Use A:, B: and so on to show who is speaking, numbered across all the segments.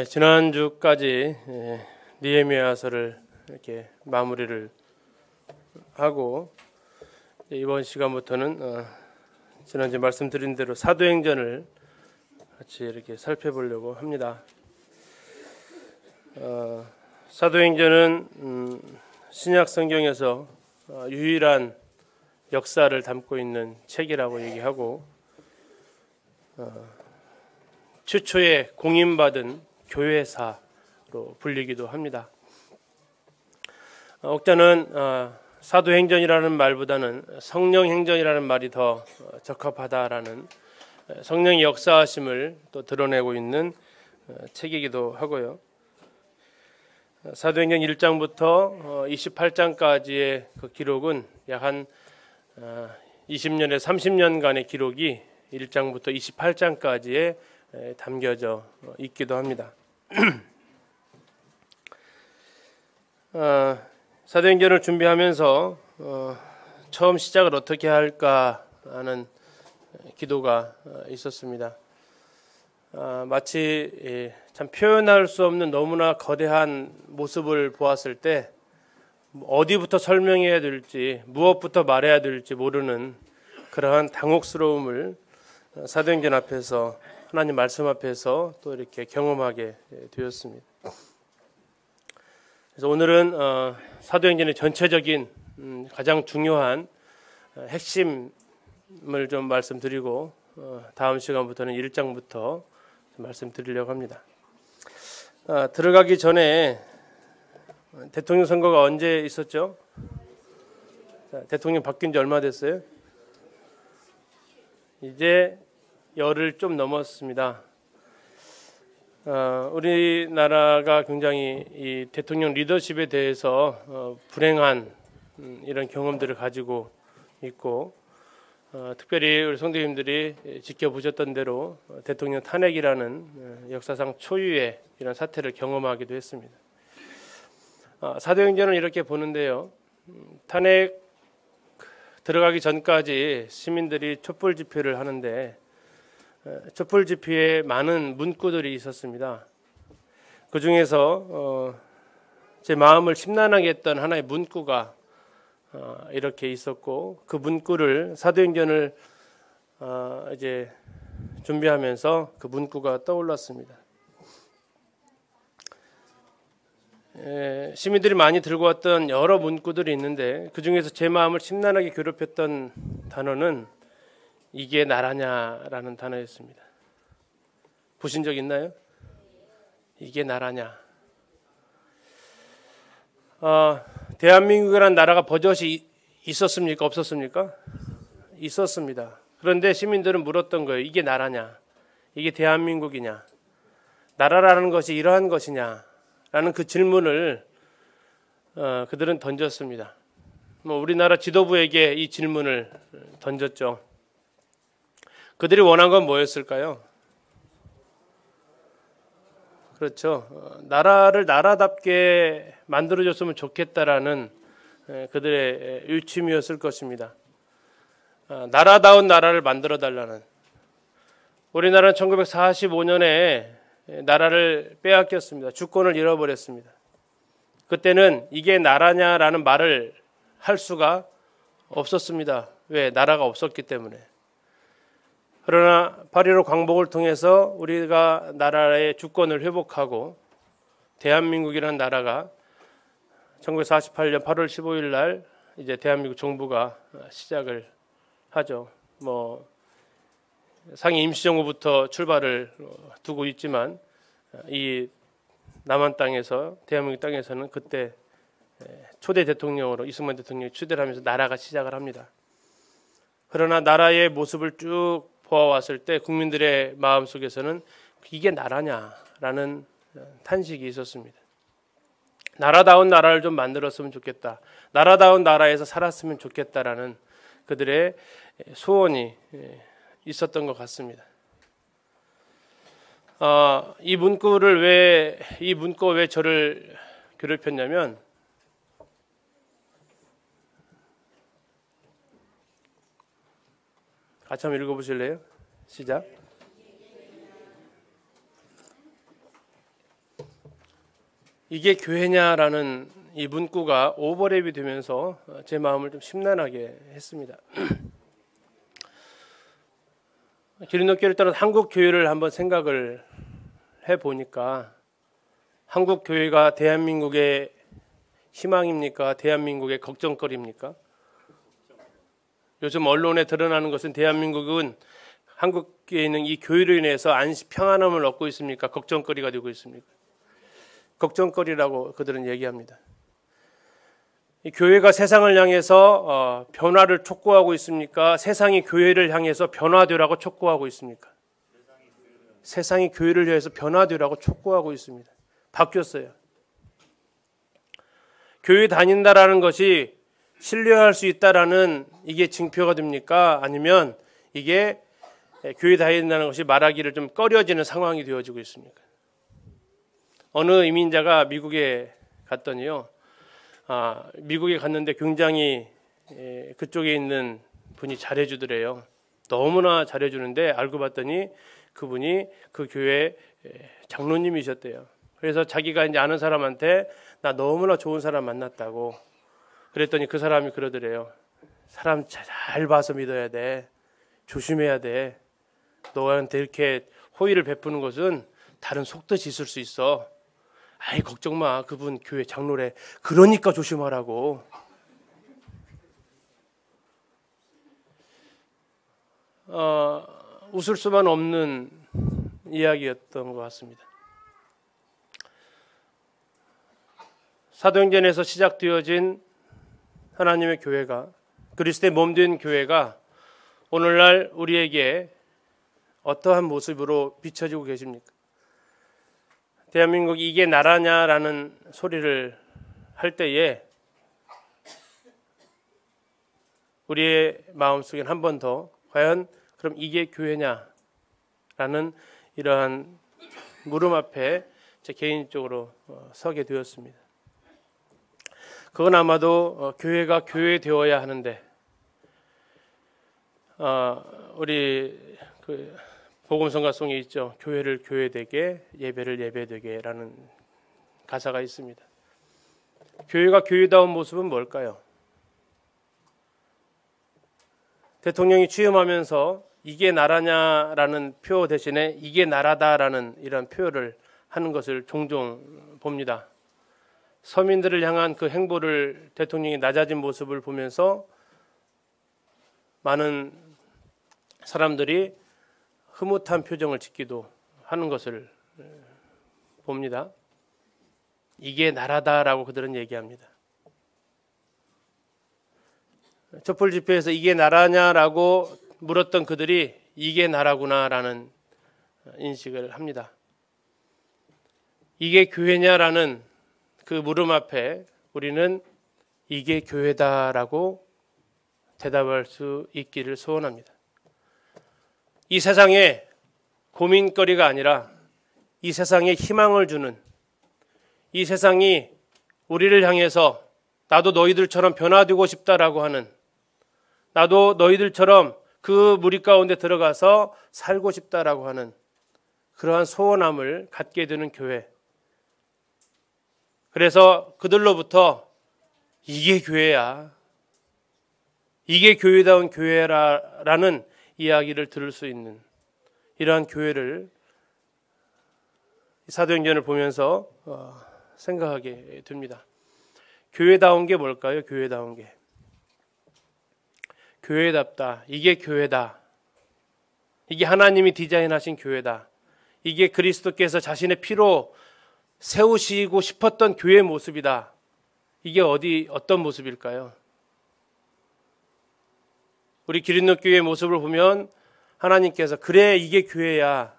A: 지난주까지 느헤미야서를 이렇게 마무리를 하고 이번 시간부터는 지난주에 말씀드린 대로 사도행전을 같이 이렇게 살펴보려고 합니다. 사도행전은 신약 성경에서 유일한 역사를 담고 있는 책이라고 얘기하고 최초에 공인받은 교회사로 불리기도 합니다. 혹자는 사도행전이라는 말보다는 성령행전이라는 말이 더 적합하다라는 성령의 역사하심을 또 드러내고 있는 책이기도 하고요. 사도행전 1장부터 28장까지의 그 기록은 약 한 20년에서 30년간의 기록이 1장부터 28장까지에 담겨져 있기도 합니다. 사도행전을 준비하면서 처음 시작을 어떻게 할까 하는 기도가 있었습니다. 마치 참 표현할 수 없는 너무나 거대한 모습을 보았을 때 어디부터 설명해야 될지 무엇부터 말해야 될지 모르는 그러한 당혹스러움을 사도행전 앞에서 하나님 말씀 앞에서 또 이렇게 경험하게 되었습니다. 그래서 오늘은 사도행전의 전체적인 가장 중요한 핵심을 좀 말씀드리고 다음 시간부터는 1장부터 말씀드리려고 합니다. 들어가기 전에 대통령 선거가 언제 있었죠? 대통령 바뀐 지 얼마 됐어요? 이제 열흘 좀 넘었습니다. 우리나라가 굉장히 이 대통령 리더십에 대해서 불행한 이런 경험들을 가지고 있고 특별히 우리 성도님들이 지켜보셨던 대로 대통령 탄핵이라는 역사상 초유의 이런 사태를 경험하기도 했습니다. 사도행전은 이렇게 보는데요. 탄핵 들어가기 전까지 시민들이 촛불 집회를 하는데 촛불 집회에 많은 문구들이 있었습니다. 그 중에서 제 마음을 심란하게 했던 하나의 문구가 이렇게 있었고 그 문구를 사도행전을 이제 준비하면서 그 문구가 떠올랐습니다. 시민들이 많이 들고 왔던 여러 문구들이 있는데 그 중에서 제 마음을 심란하게 괴롭혔던 단어는 이게 나라냐라는 단어였습니다. 보신 적 있나요? 이게 나라냐. 대한민국이라는 나라가 버젓이 있었습니까? 없었습니까? 있었습니다. 그런데 시민들은 물었던 거예요. 이게 나라냐? 이게 대한민국이냐? 나라라는 것이 이러한 것이냐? 라는 그 질문을 그들은 던졌습니다. 우리나라 지도부에게 이 질문을 던졌죠. 그들이 원한 건 뭐였을까요? 그렇죠. 나라를 나라답게 만들어줬으면 좋겠다라는 그들의 일침이었을 것입니다. 나라다운 나라를 만들어달라는. 우리나라는 1945년에 나라를 빼앗겼습니다. 주권을 잃어버렸습니다. 그때는 이게 나라냐라는 말을 할 수가 없었습니다. 왜? 나라가 없었기 때문에. 그러나 8.15 광복을 통해서 우리가 나라의 주권을 회복하고 대한민국이라는 나라가 1948년 8월 15일 날 이제 대한민국 정부가 시작을 하죠. 상임 임시정부부터 출발을 두고 있지만 이 남한 땅에서 대한민국 땅에서는 그때 초대 대통령으로 이승만 대통령이 추대를 하면서 나라가 시작을 합니다. 그러나 나라의 모습을 쭉 보아왔을 때 국민들의 마음속에서는 이게 나라냐라는 탄식이 있었습니다. 나라다운 나라를 좀 만들었으면 좋겠다. 나라다운 나라에서 살았으면 좋겠다라는 그들의 소원이 있었던 것 같습니다. 이 문구가 왜 저를 괴롭혔냐면 같이 한번 읽어보실래요? 시작. 이게 교회냐라는 이 문구가 오버랩이 되면서 제 마음을 좀 심란하게 했습니다. 기린노교를 따라 한국 교회를 한번 생각을 해보니까 한국 교회가 대한민국의 희망입니까? 대한민국의 걱정거리입니까? 요즘 언론에 드러나는 것은 대한민국은 한국에 있는 이 교회로 인해서 평안함을 얻고 있습니까? 걱정거리가 되고 있습니까? 걱정거리라고 그들은 얘기합니다. 이 교회가 세상을 향해서 변화를 촉구하고 있습니까? 세상이 교회를 향해서 변화되라고 촉구하고 있습니까? 세상이 교회를 향해서 변화되라고 촉구하고 있습니다. 바뀌었어요. 교회 다닌다라는 것이 신뢰할 수 있다라는 이게 징표가 됩니까? 아니면 이게 교회 다닌다는 것이 말하기를 좀 꺼려지는 상황이 되어지고 있습니까? 어느 이민자가 미국에 갔더니요. 미국에 갔는데 굉장히 그쪽에 있는 분이 잘해주더래요. 너무나 잘해주는데 알고 봤더니 그분이 그 교회 장로님이셨대요. 그래서 자기가 이제 아는 사람한테 나 너무나 좋은 사람 만났다고 그랬더니 그 사람이 그러더래요. 사람 잘 봐서 믿어야 돼. 조심해야 돼. 너한테 이렇게 호의를 베푸는 것은 다른 속뜻이 있을 수 있어. 아이 걱정 마. 그분 교회 장로래. 그러니까 조심하라고. 웃을 수만 없는 이야기였던 것 같습니다. 사도행전에서 시작되어진 하나님의 교회가 그리스도의 몸된 교회가 오늘날 우리에게 어떠한 모습으로 비춰지고 계십니까? 대한민국이 이게 나라냐라는 소리를 할 때에 우리의 마음속엔 한 번 더 과연 그럼 이게 교회냐라는 이러한 물음 앞에 제 개인적으로 서게 되었습니다. 그건 아마도 교회가 교회되어야 하는데 우리 그 복음성가송에 있죠. 교회를 교회되게 예배를 예배되게라는 가사가 있습니다. 교회가 교회다운 모습은 뭘까요? 대통령이 취임하면서 이게 나라냐라는 표 대신에 이게 나라다라는 이런 표현을 하는 것을 종종 봅니다. 서민들을 향한 그 행보를 대통령이 낮아진 모습을 보면서 많은 사람들이 흐뭇한 표정을 짓기도 하는 것을 봅니다. 이게 나라다라고 그들은 얘기합니다. 촛불 집회에서 이게 나라냐라고 물었던 그들이 이게 나라구나라는 인식을 합니다. 이게 교회냐라는 그 물음 앞에 우리는 이게 교회다라고 대답할 수 있기를 소원합니다. 이 세상에 고민거리가 아니라 이 세상에 희망을 주는, 이 세상이 우리를 향해서 나도 너희들처럼 변화되고 싶다라고 하는, 나도 너희들처럼 그 무리 가운데 들어가서 살고 싶다라고 하는 그러한 소원함을 갖게 되는 교회. 그래서 그들로부터 이게 교회야, 이게 교회다운 교회라는 이야기를 들을 수 있는 이러한 교회를 사도행전을 보면서 생각하게 됩니다. 교회다운 게 뭘까요? 교회다운 게. 교회답다. 이게 교회다. 이게 하나님이 디자인하신 교회다. 이게 그리스도께서 자신의 피로 세우시고 싶었던 교회의 모습이다. 이게 어떤 모습일까요? 우리 기린노교회의 모습을 보면 하나님께서 그래 이게 교회야.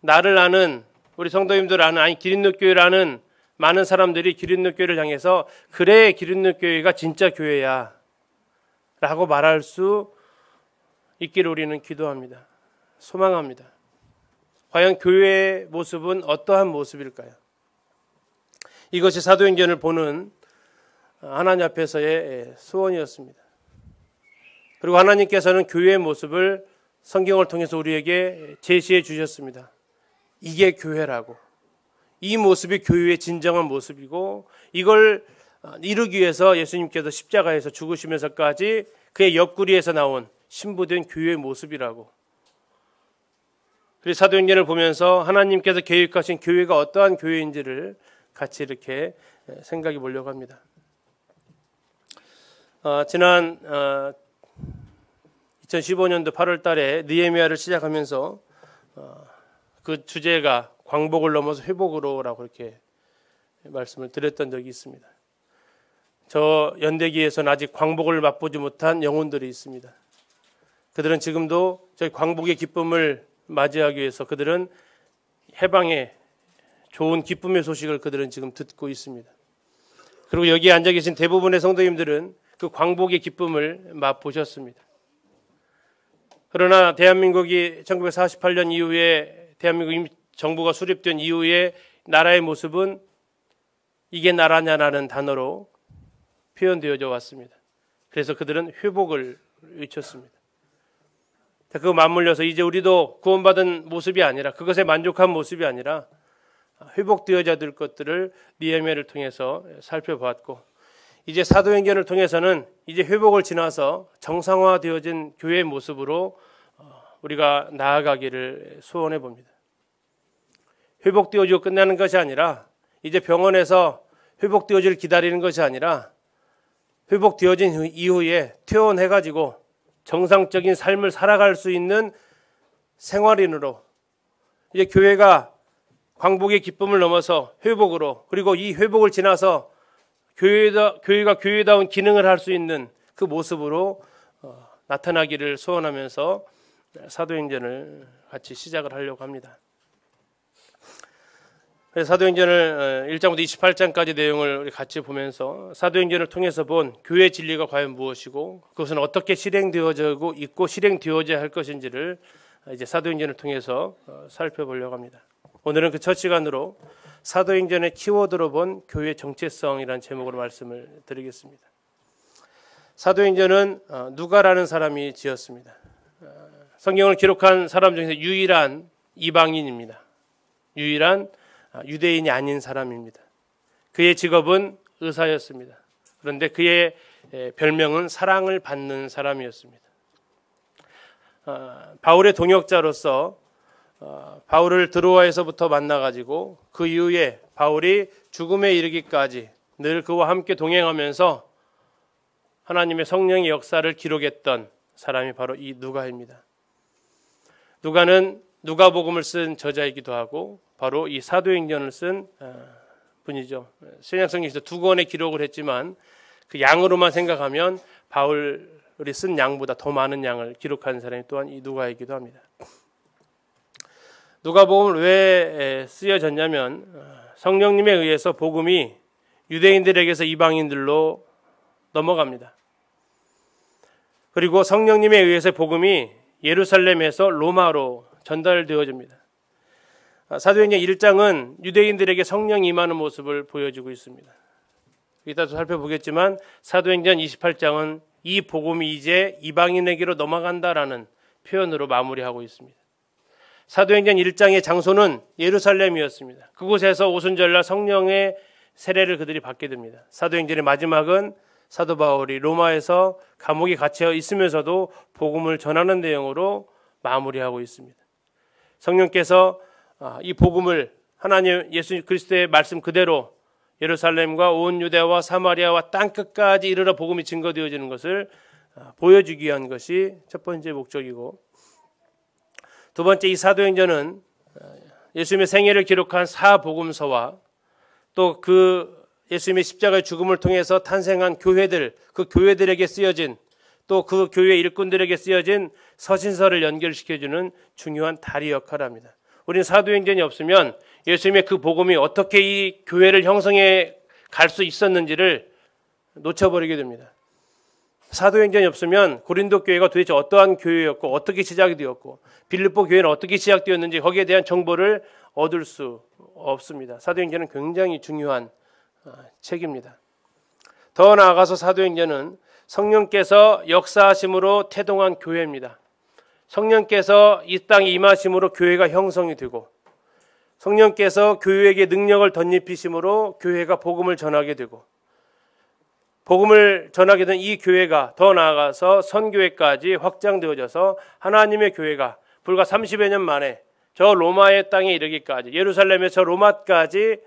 A: 나를 아는 우리 성도님들 아는 기린노교회를 아는 많은 사람들이 기린노교회를 향해서 그래 기린노교회가 진짜 교회야 라고 말할 수 있기를 우리는 기도합니다. 소망합니다. 과연 교회의 모습은 어떠한 모습일까요? 이것이 사도행전을 보는 하나님 앞에서의 소원이었습니다. 그리고 하나님께서는 교회의 모습을 성경을 통해서 우리에게 제시해 주셨습니다. 이게 교회라고. 이 모습이 교회의 진정한 모습이고, 이걸 이루기 위해서 예수님께서 십자가에서 죽으시면서까지 그의 옆구리에서 나온 신부된 교회의 모습이라고. 그리고 사도행전을 보면서 하나님께서 계획하신 교회가 어떠한 교회인지를 같이 이렇게 생각해 보려고 합니다. 지난 2015년도 8월 달에 느헤미야를 시작하면서 그 주제가 광복을 넘어서 회복으로라고 이렇게 말씀을 드렸던 적이 있습니다. 저 연대기에서는 아직 광복을 맛보지 못한 영혼들이 있습니다. 그들은 지금도 저희 광복의 기쁨을 맞이하기 위해서 그들은 해방의 좋은 기쁨의 소식을 그들은 지금 듣고 있습니다. 그리고 여기 앉아 계신 대부분의 성도님들은 그 광복의 기쁨을 맛보셨습니다. 그러나 대한민국이 1948년 이후에 대한민국 정부가 수립된 이후에 나라의 모습은 이게 나라냐라는 단어로 표현되어져 왔습니다. 그래서 그들은 회복을 외쳤습니다. 그거 맞물려서 이제 우리도 구원받은 모습이 아니라, 그것에 만족한 모습이 아니라 회복되어야 될 것들을 느헤미야를 통해서 살펴보았고, 이제 사도행전을 통해서는 이제 회복을 지나서 정상화되어진 교회의 모습으로 우리가 나아가기를 소원해 봅니다. 회복되어지고 끝나는 것이 아니라, 이제 병원에서 회복되어지를 기다리는 것이 아니라, 회복되어진 이후에 퇴원해가지고 정상적인 삶을 살아갈 수 있는 생활인으로, 이제 교회가 광복의 기쁨을 넘어서 회복으로, 그리고 이 회복을 지나서 교회가 교회다운 기능을 할 수 있는 그 모습으로 나타나기를 소원하면서 사도행전을 같이 시작을 하려고 합니다. 사도행전을 1장부터 28장까지 내용을 우리 같이 보면서 사도행전을 통해서 본 교회의 진리가 과연 무엇이고, 그것은 어떻게 실행되어지고 있고 실행되어져야 할 것인지를 이제 사도행전을 통해서 살펴보려고 합니다. 오늘은 그 첫 시간으로 사도행전의 키워드로 본 교회의 정체성이라는 제목으로 말씀을 드리겠습니다. 사도행전은 누가라는 사람이 지었습니다. 성경을 기록한 사람 중에서 유일한 이방인입니다. 유일한 유대인이 아닌 사람입니다. 그의 직업은 의사였습니다. 그런데 그의 별명은 사랑을 받는 사람이었습니다. 바울의 동역자로서 바울을 드로아에서부터 만나가지고 그 이후에 바울이 죽음에 이르기까지 늘 그와 함께 동행하면서 하나님의 성령의 역사를 기록했던 사람이 바로 이 누가입니다. 누가는 누가복음을 쓴 저자이기도 하고 바로 이 사도행전을 쓴 분이죠. 신약성경에서 2권의 기록을 했지만 그 양으로만 생각하면 바울이 쓴 양보다 더 많은 양을 기록한 사람이 또한 이 누가이기도 합니다. 누가복음을 왜 쓰여졌냐면 성령님에 의해서 복음이 유대인들에게서 이방인들로 넘어갑니다. 그리고 성령님에 의해서 복음이 예루살렘에서 로마로 전달되어집니다. 사도행전 1장은 유대인들에게 성령이 임하는 모습을 보여주고 있습니다. 이따도 살펴보겠지만 사도행전 28장은 이 복음이 이제 이방인에게로 넘어간다라는 표현으로 마무리하고 있습니다. 사도행전 1장의 장소는 예루살렘이었습니다. 그곳에서 오순절날 성령의 세례를 그들이 받게 됩니다. 사도행전의 마지막은 사도 바울이 로마에서 감옥에 갇혀 있으면서도 복음을 전하는 내용으로 마무리하고 있습니다. 성령께서 이 복음을 하나님 예수 그리스도의 말씀 그대로 예루살렘과 온 유대와 사마리아와 땅끝까지 이르러 복음이 증거되어지는 것을 보여주기 위한 것이 첫 번째 목적이고, 두 번째 이 사도행전은 예수님의 생애를 기록한 사복음서와 또 그 예수님의 십자가의 죽음을 통해서 탄생한 교회들, 그 교회들에게 쓰여진 또 그 교회 일꾼들에게 쓰여진 서신서를 연결시켜주는 중요한 다리 역할을 합니다. 우리는 사도행전이 없으면 예수님의 그 복음이 어떻게 이 교회를 형성해 갈 수 있었는지를 놓쳐버리게 됩니다. 사도행전이 없으면 고린도 교회가 도대체 어떠한 교회였고 어떻게 시작이 되었고 빌립보 교회는 어떻게 시작되었는지 거기에 대한 정보를 얻을 수 없습니다. 사도행전은 굉장히 중요한 책입니다. 더 나아가서 사도행전은 성령께서 역사하심으로 태동한 교회입니다. 성령께서 이 땅에 임하심으로 교회가 형성이 되고, 성령께서 교회에게 능력을 덧입히심으로 교회가 복음을 전하게 되고, 복음을 전하게 된 이 교회가 더 나아가서 선교회까지 확장되어져서 하나님의 교회가 불과 30여 년 만에 저 로마의 땅에 이르기까지, 예루살렘에서 로마까지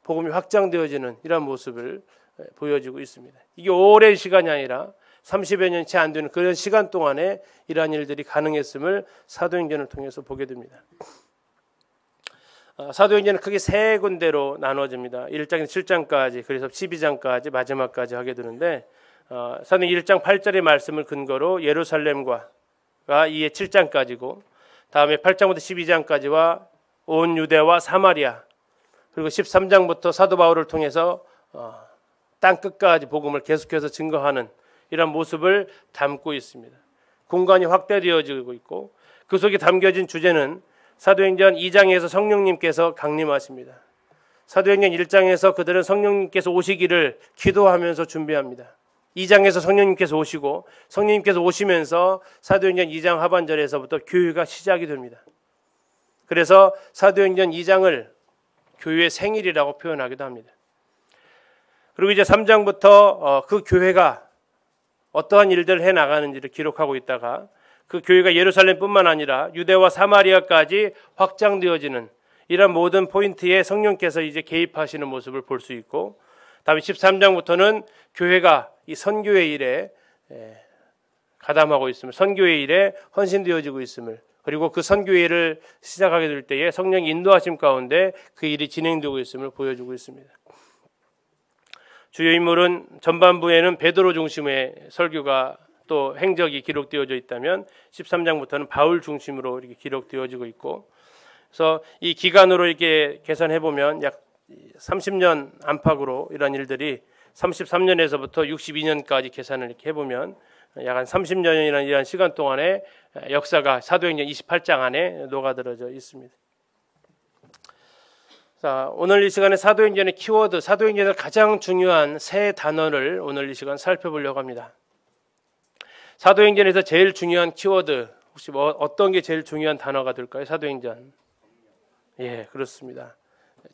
A: 복음이 확장되어지는 이런 모습을 보여주고 있습니다. 이게 오랜 시간이 아니라 30여 년 채 안 되는 그런 시간 동안에 이러한 일들이 가능했음을 사도행전을 통해서 보게 됩니다. 사도행전은 크게 세 군데로 나눠집니다. 1장에서 7장까지, 그래서 12장까지 마지막까지 하게 되는데, 사도행전 1장 8절의 말씀을 근거로 예루살렘과 이에 7장까지고, 다음에 8장부터 12장까지와 온 유대와 사마리아, 그리고 13장부터 사도 바울을 통해서 땅 끝까지 복음을 계속해서 증거하는 이런 모습을 담고 있습니다. 공간이 확대되어지고 있고, 그 속에 담겨진 주제는 사도행전 2장에서 성령님께서 강림하십니다. 사도행전 1장에서 그들은 성령님께서 오시기를 기도하면서 준비합니다. 2장에서 성령님께서 오시고, 성령님께서 오시면서 사도행전 2장 하반절에서부터 교회가 시작이 됩니다. 그래서 사도행전 2장을 교회의 생일이라고 표현하기도 합니다. 그리고 이제 3장부터 그 교회가 어떠한 일들을 해나가는지를 기록하고 있다가, 그 교회가 예루살렘뿐만 아니라 유대와 사마리아까지 확장되어지는 이런 모든 포인트에 성령께서 이제 개입하시는 모습을 볼 수 있고, 다음에 13장부터는 교회가 이 선교의 일에 가담하고 있음을, 선교의 일에 헌신되어지고 있음을, 그리고 그 선교의 일을 시작하게 될 때에 성령의 인도하심 가운데 그 일이 진행되고 있음을 보여주고 있습니다. 주요 인물은 전반부에는 베드로 중심의 설교가 또 행적이 기록되어져 있다면 13장부터는 바울 중심으로 이렇게 기록되어지고 있고, 그래서 이 기간으로 이렇게 계산해 보면 약 30년 안팎으로 이런 일들이 33년에서부터 62년까지 계산을 이렇게 해보면 약 한 30년이라는 이런 시간 동안에 역사가 사도행전 28장 안에 녹아들어져 있습니다. 자, 오늘 이 시간에 사도행전의 키워드, 사도행전에서 가장 중요한 세 단어를 오늘 이 시간 살펴보려고 합니다. 사도행전에서 제일 중요한 키워드, 혹시 어떤 게 제일 중요한 단어가 될까요? 사도행전. 예, 그렇습니다.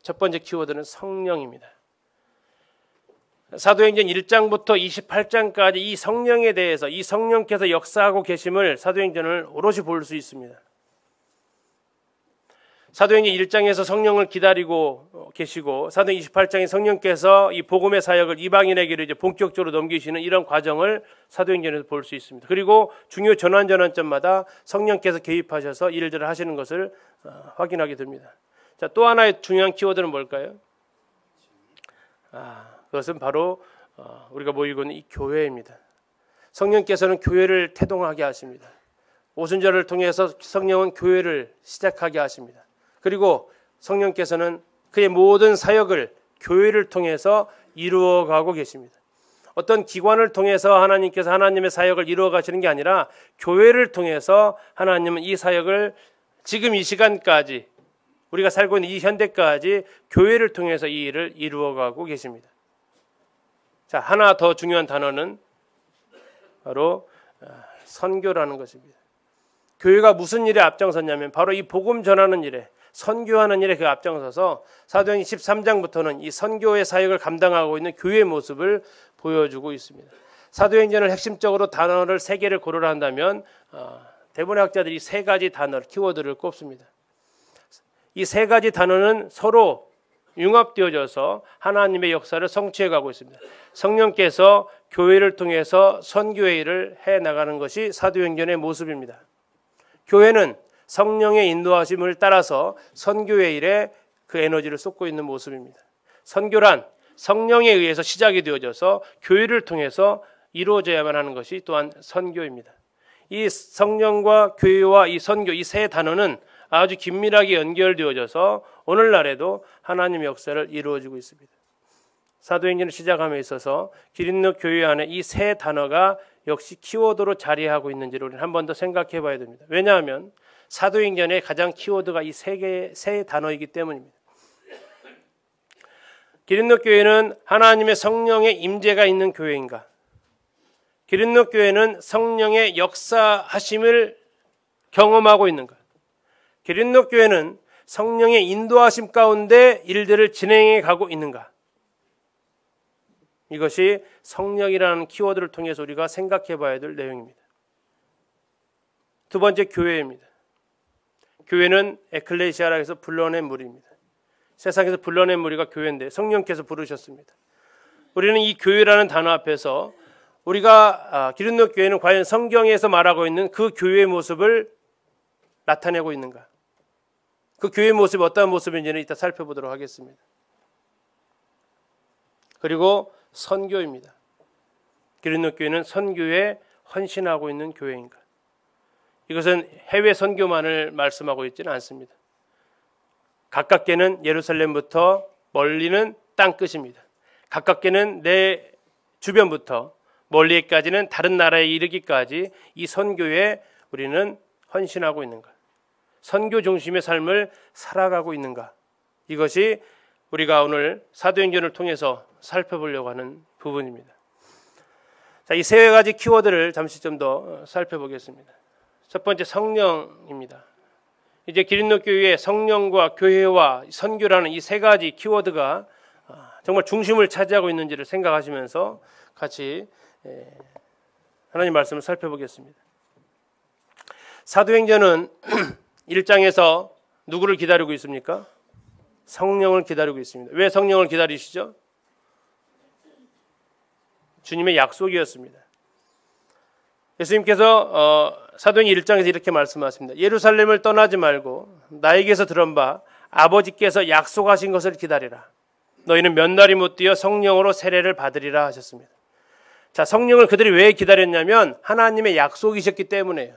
A: 첫 번째 키워드는 성령입니다. 사도행전 1장부터 28장까지 이 성령에 대해서, 이 성령께서 역사하고 계심을 사도행전을 오롯이 볼 수 있습니다. 사도행전 1장에서 성령을 기다리고 계시고, 사도행전 28장에 성령께서 이 복음의 사역을 이방인에게로 이제 본격적으로 넘기시는 이런 과정을 사도행전에서 볼 수 있습니다. 그리고 중요 전환점마다 성령께서 개입하셔서 일들을 하시는 것을 확인하게 됩니다. 자, 또 하나의 중요한 키워드는 뭘까요? 그것은 바로 우리가 모이고 있는 이 교회입니다. 성령께서는 교회를 태동하게 하십니다. 오순절을 통해서 성령은 교회를 시작하게 하십니다. 그리고 성령께서는 그의 모든 사역을 교회를 통해서 이루어가고 계십니다. 어떤 기관을 통해서 하나님께서 하나님의 사역을 이루어 가시는 게 아니라 교회를 통해서 하나님은 이 사역을 지금 이 시간까지, 우리가 살고 있는 이 현대까지 교회를 통해서 이 일을 이루어가고 계십니다. 자, 하나 더 중요한 단어는 바로 선교라는 것입니다. 교회가 무슨 일에 앞장섰냐면 바로 이 복음 전하는 일에, 선교하는 일에 그 앞장서서 사도행전 13장부터는 이 선교의 사역을 감당하고 있는 교회의 모습을 보여주고 있습니다. 사도행전을 핵심적으로 단어를 세 개를 고르라 한다면 대부분의 학자들이 이 세 가지 단어, 키워드를 꼽습니다. 이 세 가지 단어는 서로 융합되어져서 하나님의 역사를 성취해 가고 있습니다. 성령께서 교회를 통해서 선교의 일을 해나가는 것이 사도행전의 모습입니다. 교회는 성령의 인도하심을 따라서 선교의 일에 그 에너지를 쏟고 있는 모습입니다. 선교란 성령에 의해서 시작이 되어져서 교회를 통해서 이루어져야만 하는 것이 또한 선교입니다. 이 성령과 교회와 이 선교, 이 세 단어는 아주 긴밀하게 연결되어져서 오늘날에도 하나님의 역사를 이루어지고 있습니다. 사도행전을 시작함에 있어서 기린노 교회 안에 이 세 단어가 역시 키워드로 자리하고 있는지를 우리는 한 번 더 생각해 봐야 됩니다. 왜냐하면 사도행전의 가장 키워드가 이 세 단어이기 때문입니다. 기린노 교회는 하나님의 성령의 임재가 있는 교회인가? 기린노 교회는 성령의 역사하심을 경험하고 있는가? 기린노 교회는 성령의 인도하심 가운데 일들을 진행해 가고 있는가? 이것이 성령이라는 키워드를 통해서 우리가 생각해 봐야 될 내용입니다. 두 번째, 교회입니다. 교회는 에클레시아라 해서 불러낸 무리입니다. 세상에서 불러낸 무리가 교회인데 성령께서 부르셨습니다. 우리는 이 교회라는 단어 앞에서 우리가 기린노 교회는 과연 성경에서 말하고 있는 그 교회의 모습을 나타내고 있는가? 그 교회의 모습이 어떠한 모습인지는 이따 살펴보도록 하겠습니다. 그리고 선교입니다. 기린노 교회는 선교에 헌신하고 있는 교회인가? 이것은 해외 선교만을 말씀하고 있지는 않습니다. 가깝게는 예루살렘부터 멀리는 땅끝입니다. 가깝게는 내 주변부터 멀리까지는 다른 나라에 이르기까지 이 선교에 우리는 헌신하고 있는가? 선교 중심의 삶을 살아가고 있는가? 이것이 우리가 오늘 사도행전을 통해서 살펴보려고 하는 부분입니다. 자, 이 세 가지 키워드를 잠시 좀 더 살펴보겠습니다. 첫 번째, 성령입니다. 이제 기린노 교회의 성령과 교회와 선교라는 이 세 가지 키워드가 정말 중심을 차지하고 있는지를 생각하시면서 같이 하나님 말씀을 살펴보겠습니다. 사도행전은 1장에서 누구를 기다리고 있습니까? 성령을 기다리고 있습니다. 왜 성령을 기다리시죠? 주님의 약속이었습니다. 예수님께서 사도행전 1장에서 이렇게 말씀하십니다. 예루살렘을 떠나지 말고 나에게서 들은 바 아버지께서 약속하신 것을 기다리라. 너희는 몇 날이 못 뛰어 성령으로 세례를 받으리라 하셨습니다. 자, 성령을 그들이 왜 기다렸냐면 하나님의 약속이셨기 때문에요.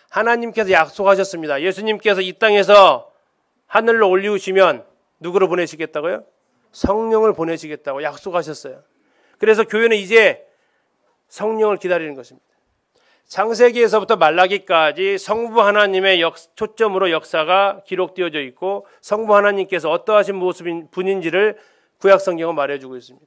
A: 하나님께서 약속하셨습니다. 예수님께서 이 땅에서 하늘로 올리우시면 누구를 보내시겠다고요? 성령을 보내시겠다고 약속하셨어요. 그래서 교회는 이제 성령을 기다리는 것입니다. 창세기에서부터 말라기까지 성부 하나님의 초점으로 역사가 기록되어져 있고 성부 하나님께서 어떠하신 모습인 분인지를 구약성경은 말해주고 있습니다.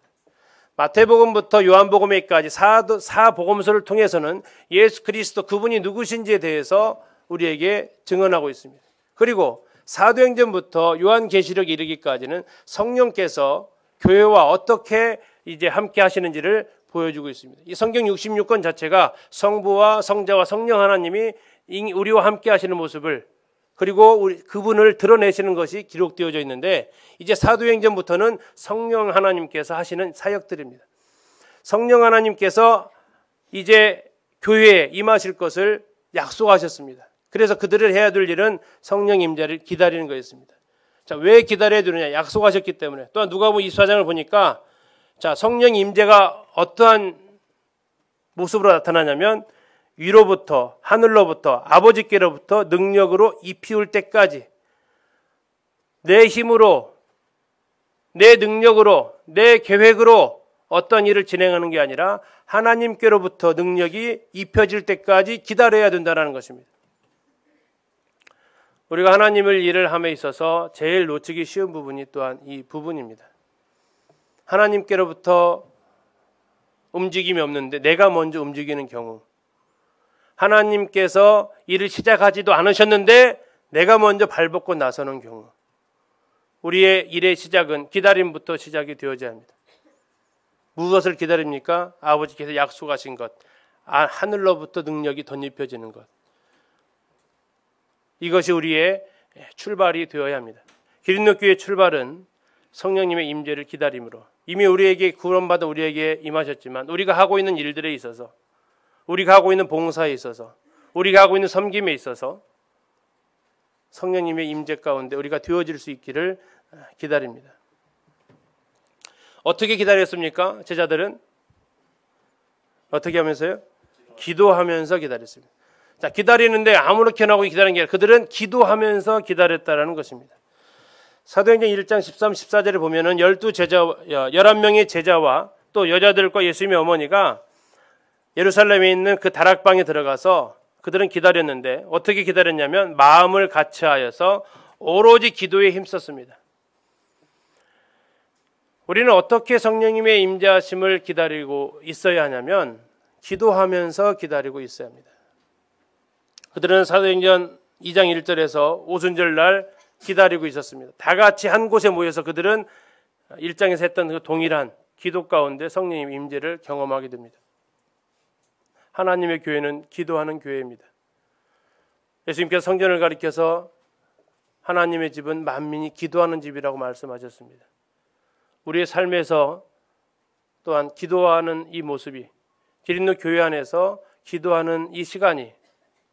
A: 마태복음부터 요한복음에까지 사복음서를 통해서는 예수 그리스도 그분이 누구신지에 대해서 우리에게 증언하고 있습니다. 그리고 사도행전부터 요한계시록에 이르기까지는 성령께서 교회와 어떻게 이제 함께 하시는지를 보여주고 있습니다. 이 성경 66권 자체가 성부와 성자와 성령 하나님이 우리와 함께 하시는 모습을 그리고 그분을 드러내시는 것이 기록되어져 있는데 이제 사도행전부터는 성령 하나님께서 하시는 사역들입니다. 성령 하나님께서 이제 교회에 임하실 것을 약속하셨습니다. 그래서 그들을 해야 될 일은 성령 임재를 기다리는 거였습니다. 자, 왜 기다려야 되느냐? 약속하셨기 때문에. 또한 누가복음 24장을 보니까 자, 성령 임재가 어떠한 모습으로 나타나냐면 위로부터 하늘로부터 아버지께로부터 능력으로 입히울 때까지 내 힘으로 내 능력으로 내 계획으로 어떤 일을 진행하는 게 아니라 하나님께로부터 능력이 입혀질 때까지 기다려야 된다는 것입니다. 우리가 하나님을 일을 함에 있어서 제일 놓치기 쉬운 부분이 또한 이 부분입니다. 하나님께로부터 움직임이 없는데 내가 먼저 움직이는 경우, 하나님께서 일을 시작하지도 않으셨는데 내가 먼저 발벗고 나서는 경우, 우리의 일의 시작은 기다림부터 시작이 되어야 합니다. 무엇을 기다립니까? 아버지께서 약속하신 것, 하늘로부터 능력이 덧입혀지는 것. 이것이 우리의 출발이 되어야 합니다. 기린노 교회의 출발은 성령님의 임재를 기다림으로, 이미 우리에게 구원받아 우리에게 임하셨지만 우리가 하고 있는 일들에 있어서, 우리가 하고 있는 봉사에 있어서, 우리가 하고 있는 섬김에 있어서 성령님의 임재 가운데 우리가 되어질 수 있기를 기다립니다. 어떻게 기다렸습니까? 제자들은 어떻게 하면서요? 기도하면서 기다렸습니다. 자, 기다리는데 아무렇게나 하고 기다리는 게 아니라 그들은 기도하면서 기다렸다라는 것입니다. 사도행전 1장 13, 14절에 보면은 11명의 제자와 또 여자들과 예수님의 어머니가 예루살렘에 있는 그 다락방에 들어가서 그들은 기다렸는데 어떻게 기다렸냐면 마음을 같이하여서 오로지 기도에 힘썼습니다. 우리는 어떻게 성령님의 임재하심을 기다리고 있어야 하냐면 기도하면서 기다리고 있어야 합니다. 그들은 사도행전 2장 1절에서 오순절 날 기다리고 있었습니다. 다 같이 한 곳에 모여서 그들은 1장에서 했던 그 동일한 기도 가운데 성령님 임재를 경험하게 됩니다. 하나님의 교회는 기도하는 교회입니다. 예수님께서 성전을 가리켜서 하나님의 집은 만민이 기도하는 집이라고 말씀하셨습니다. 우리의 삶에서 또한 기도하는 이 모습이 기린노 교회 안에서 기도하는 이 시간이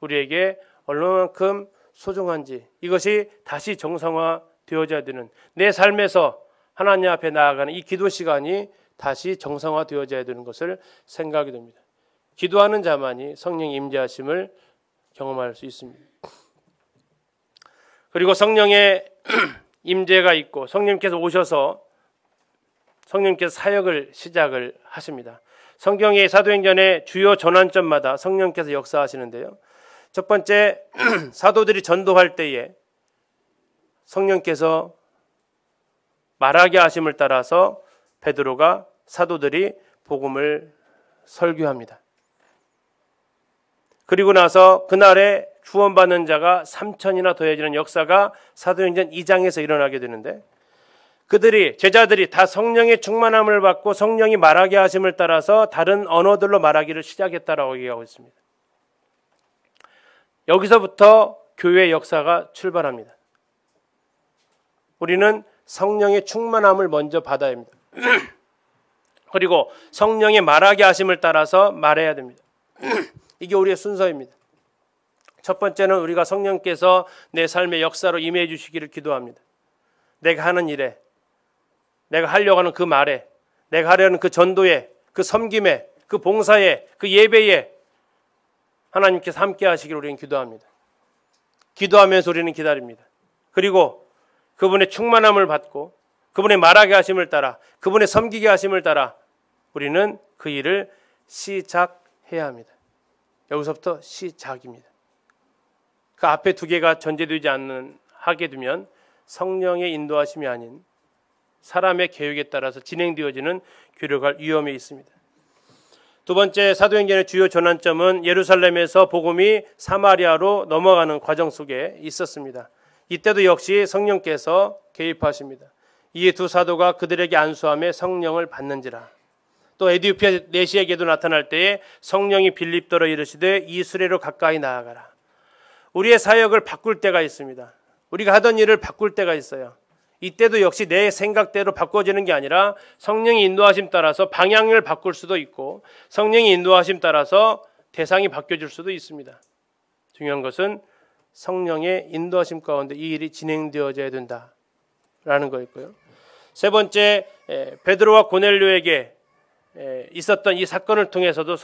A: 우리에게 얼마만큼 소중한지, 이것이 다시 정상화 되어져야 되는, 내 삶에서 하나님 앞에 나아가는 이 기도 시간이 다시 정상화 되어져야 되는 것을 생각이 됩니다. 기도하는 자만이 성령의 임재하심을 경험할 수 있습니다. 그리고 성령의 임재가 있고 성령님께서 오셔서 성령님께서 사역을 시작을 하십니다. 성경의 사도행전의 주요 전환점마다 성령님께서 역사하시는데요. 첫 번째, 사도들이 전도할 때에 성령께서 말하게 하심을 따라서 베드로가 사도들이 복음을 설교합니다. 그리고 나서 그날에 구원받는 자가 3,000이나 더해지는 역사가 사도행전 2장에서 일어나게 되는데, 그들이, 제자들이 다 성령의 충만함을 받고 성령이 말하게 하심을 따라서 다른 언어들로 말하기를 시작했다라고 얘기하고 있습니다. 여기서부터 교회의 역사가 출발합니다. 우리는 성령의 충만함을 먼저 받아야 합니다. 그리고 성령의 말하게 하심을 따라서 말해야 됩니다. 이게 우리의 순서입니다. 첫 번째는 우리가 성령께서 내 삶의 역사로 임해 주시기를 기도합니다. 내가 하는 일에, 내가 하려고 하는 그 말에, 내가 하려는 그 전도에, 그 섬김에, 그 봉사에, 그 예배에 하나님께서 함께 하시기를 우리는 기도합니다. 기도하면서 우리는 기다립니다. 그리고 그분의 충만함을 받고 그분의 말하게 하심을 따라, 그분의 섬기게 하심을 따라 우리는 그 일을 시작해야 합니다. 여기서부터 시작입니다. 그 앞에 두 개가 전제되지 않는, 하게 되면 성령의 인도하심이 아닌 사람의 계획에 따라서 진행되어지는 교류할 위험이 있습니다. 두 번째, 사도행전의 주요 전환점은 예루살렘에서 복음이 사마리아로 넘어가는 과정 속에 있었습니다. 이때도 역시 성령께서 개입하십니다. 이 두 사도가 그들에게 안수함에 성령을 받는지라. 또 에디오피아 내시에게도 나타날 때에 성령이 빌립더러 이르시되 이 수레로 가까이 나아가라. 우리의 사역을 바꿀 때가 있습니다. 우리가 하던 일을 바꿀 때가 있어요. 이때도 역시 내 생각대로 바꿔지는 게 아니라 성령의 인도하심 따라서 방향을 바꿀 수도 있고 성령의 인도하심 따라서 대상이 바뀌어질 수도 있습니다. 중요한 것은 성령의 인도하심 가운데 이 일이 진행되어져야 된다라는 거였고요. 세 번째, 베드로와 고넬료에게 있었던 이 사건을 통해서도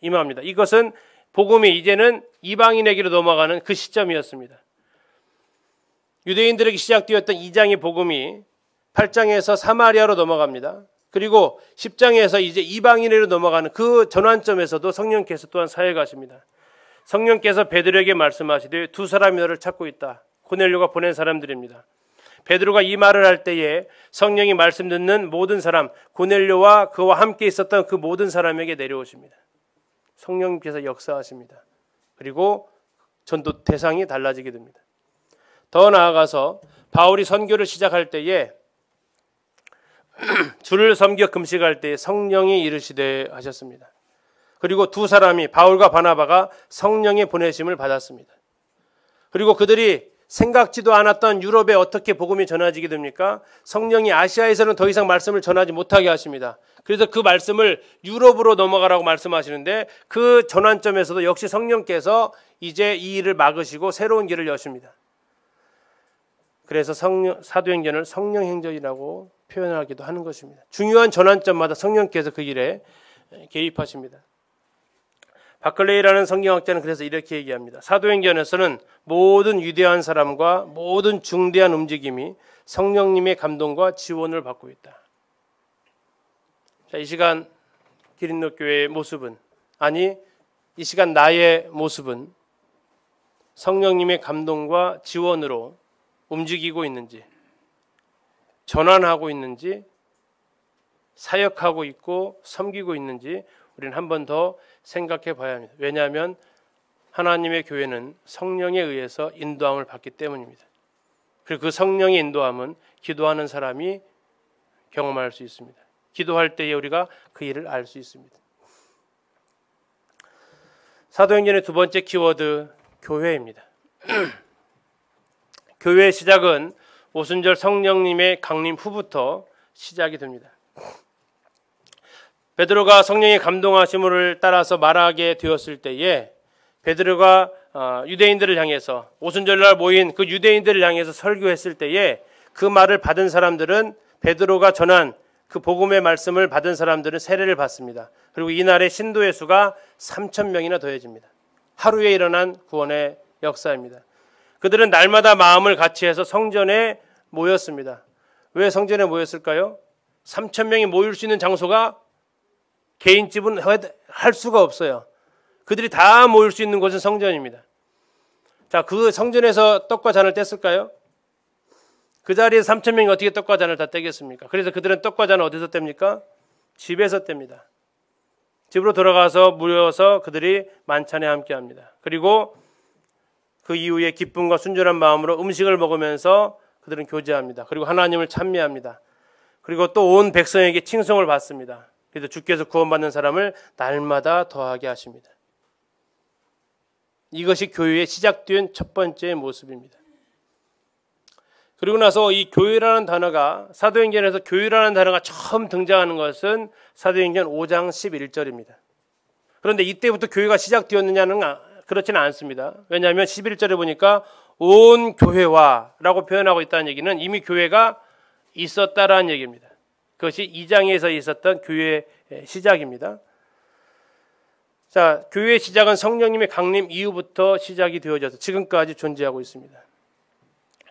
A: 임합니다. 이것은 복음이 이제는 이방인에게로 넘어가는 그 시점이었습니다. 유대인들에게 시작되었던 2장의 복음이 8장에서 사마리아로 넘어갑니다. 그리고 10장에서 이제 이방인으로 넘어가는 그 전환점에서도 성령께서 또한 사역하십니다. 성령께서 베드로에게 말씀하시되 두 사람이 너를 찾고 있다. 고넬료가 보낸 사람들입니다. 베드로가 이 말을 할 때에 성령이 말씀 듣는 모든 사람, 고넬료와 그와 함께 있었던 그 모든 사람에게 내려오십니다. 성령께서 역사하십니다. 그리고 전도 대상이 달라지게 됩니다. 더 나아가서 바울이 선교를 시작할 때에 주를 섬겨 금식할 때에 성령이 이르시되 하셨습니다. 그리고 두 사람이, 바울과 바나바가 성령의 보내심을 받았습니다. 그리고 그들이 생각지도 않았던 유럽에 어떻게 복음이 전해지게 됩니까? 성령이 아시아에서는 더 이상 말씀을 전하지 못하게 하십니다. 그래서 그 말씀을 유럽으로 넘어가라고 말씀하시는데 그 전환점에서도 역시 성령께서 이제 이 일을 막으시고 새로운 길을 여십니다. 그래서 사도행전을 성령행전이라고 표현하기도 하는 것입니다. 중요한 전환점마다 성령께서 그 일에 개입하십니다. 바클레이라는 성경학자는 그래서 이렇게 얘기합니다. 사도행전에서는 모든 위대한 사람과 모든 중대한 움직임이 성령님의 감동과 지원을 받고 있다. 자, 이 시간 기린노 교회의 모습은, 아니 이 시간 나의 모습은 성령님의 감동과 지원으로 움직이고 있는지, 전환하고 있는지, 사역하고 있고 섬기고 있는지 우리는 한 번 더 생각해 봐야 합니다. 왜냐하면 하나님의 교회는 성령에 의해서 인도함을 받기 때문입니다. 그리고 그 성령의 인도함은 기도하는 사람이 경험할 수 있습니다. 기도할 때에 우리가 그 일을 알 수 있습니다. 사도행전의 두 번째 키워드, 교회입니다. 교회의 시작은 오순절 성령님의 강림 후부터 시작이 됩니다. 베드로가 성령의 감동하심을 따라서 말하게 되었을 때에 베드로가 유대인들을 향해서 오순절날 모인 그 유대인들을 향해서 설교했을 때에 그 말을 받은 사람들은 베드로가 전한 그 복음의 말씀을 받은 사람들은 세례를 받습니다. 그리고 이날의 신도의 수가 3,000명이나 더해집니다. 하루에 일어난 구원의 역사입니다. 그들은 날마다 마음을 같이 해서 성전에 모였습니다. 왜 성전에 모였을까요? 3,000명이 모일 수 있는 장소가 개인집은 할 수가 없어요. 그들이 다 모일 수 있는 곳은 성전입니다. 자, 그 성전에서 떡과 잔을 뗐을까요? 그 자리에 3,000명이 어떻게 떡과 잔을 다 떼겠습니까? 그래서 그들은 떡과 잔을 어디서 뗍니까? 집에서 뗍니다. 집으로 돌아가서 모여서 그들이 만찬에 함께합니다. 그리고 그 이후에 기쁨과 순전한 마음으로 음식을 먹으면서 그들은 교제합니다. 그리고 하나님을 찬미합니다. 그리고 또 온 백성에게 칭송을 받습니다. 그래서 주께서 구원받는 사람을 날마다 더하게 하십니다. 이것이 교회의 시작된 첫 번째 모습입니다. 그리고 나서 이 교회라는 단어가 사도행전에서 교회라는 단어가 처음 등장하는 것은 사도행전 5장 11절입니다. 그런데 이때부터 교회가 시작되었느냐는 그렇지는 않습니다. 왜냐하면 11절에 보니까 온 교회와 라고 표현하고 있다는 얘기는 이미 교회가 있었다라는 얘기입니다. 그것이 2장에서 있었던 교회의 시작입니다. 자, 교회의 시작은 성령님의 강림 이후부터 시작이 되어져서 지금까지 존재하고 있습니다.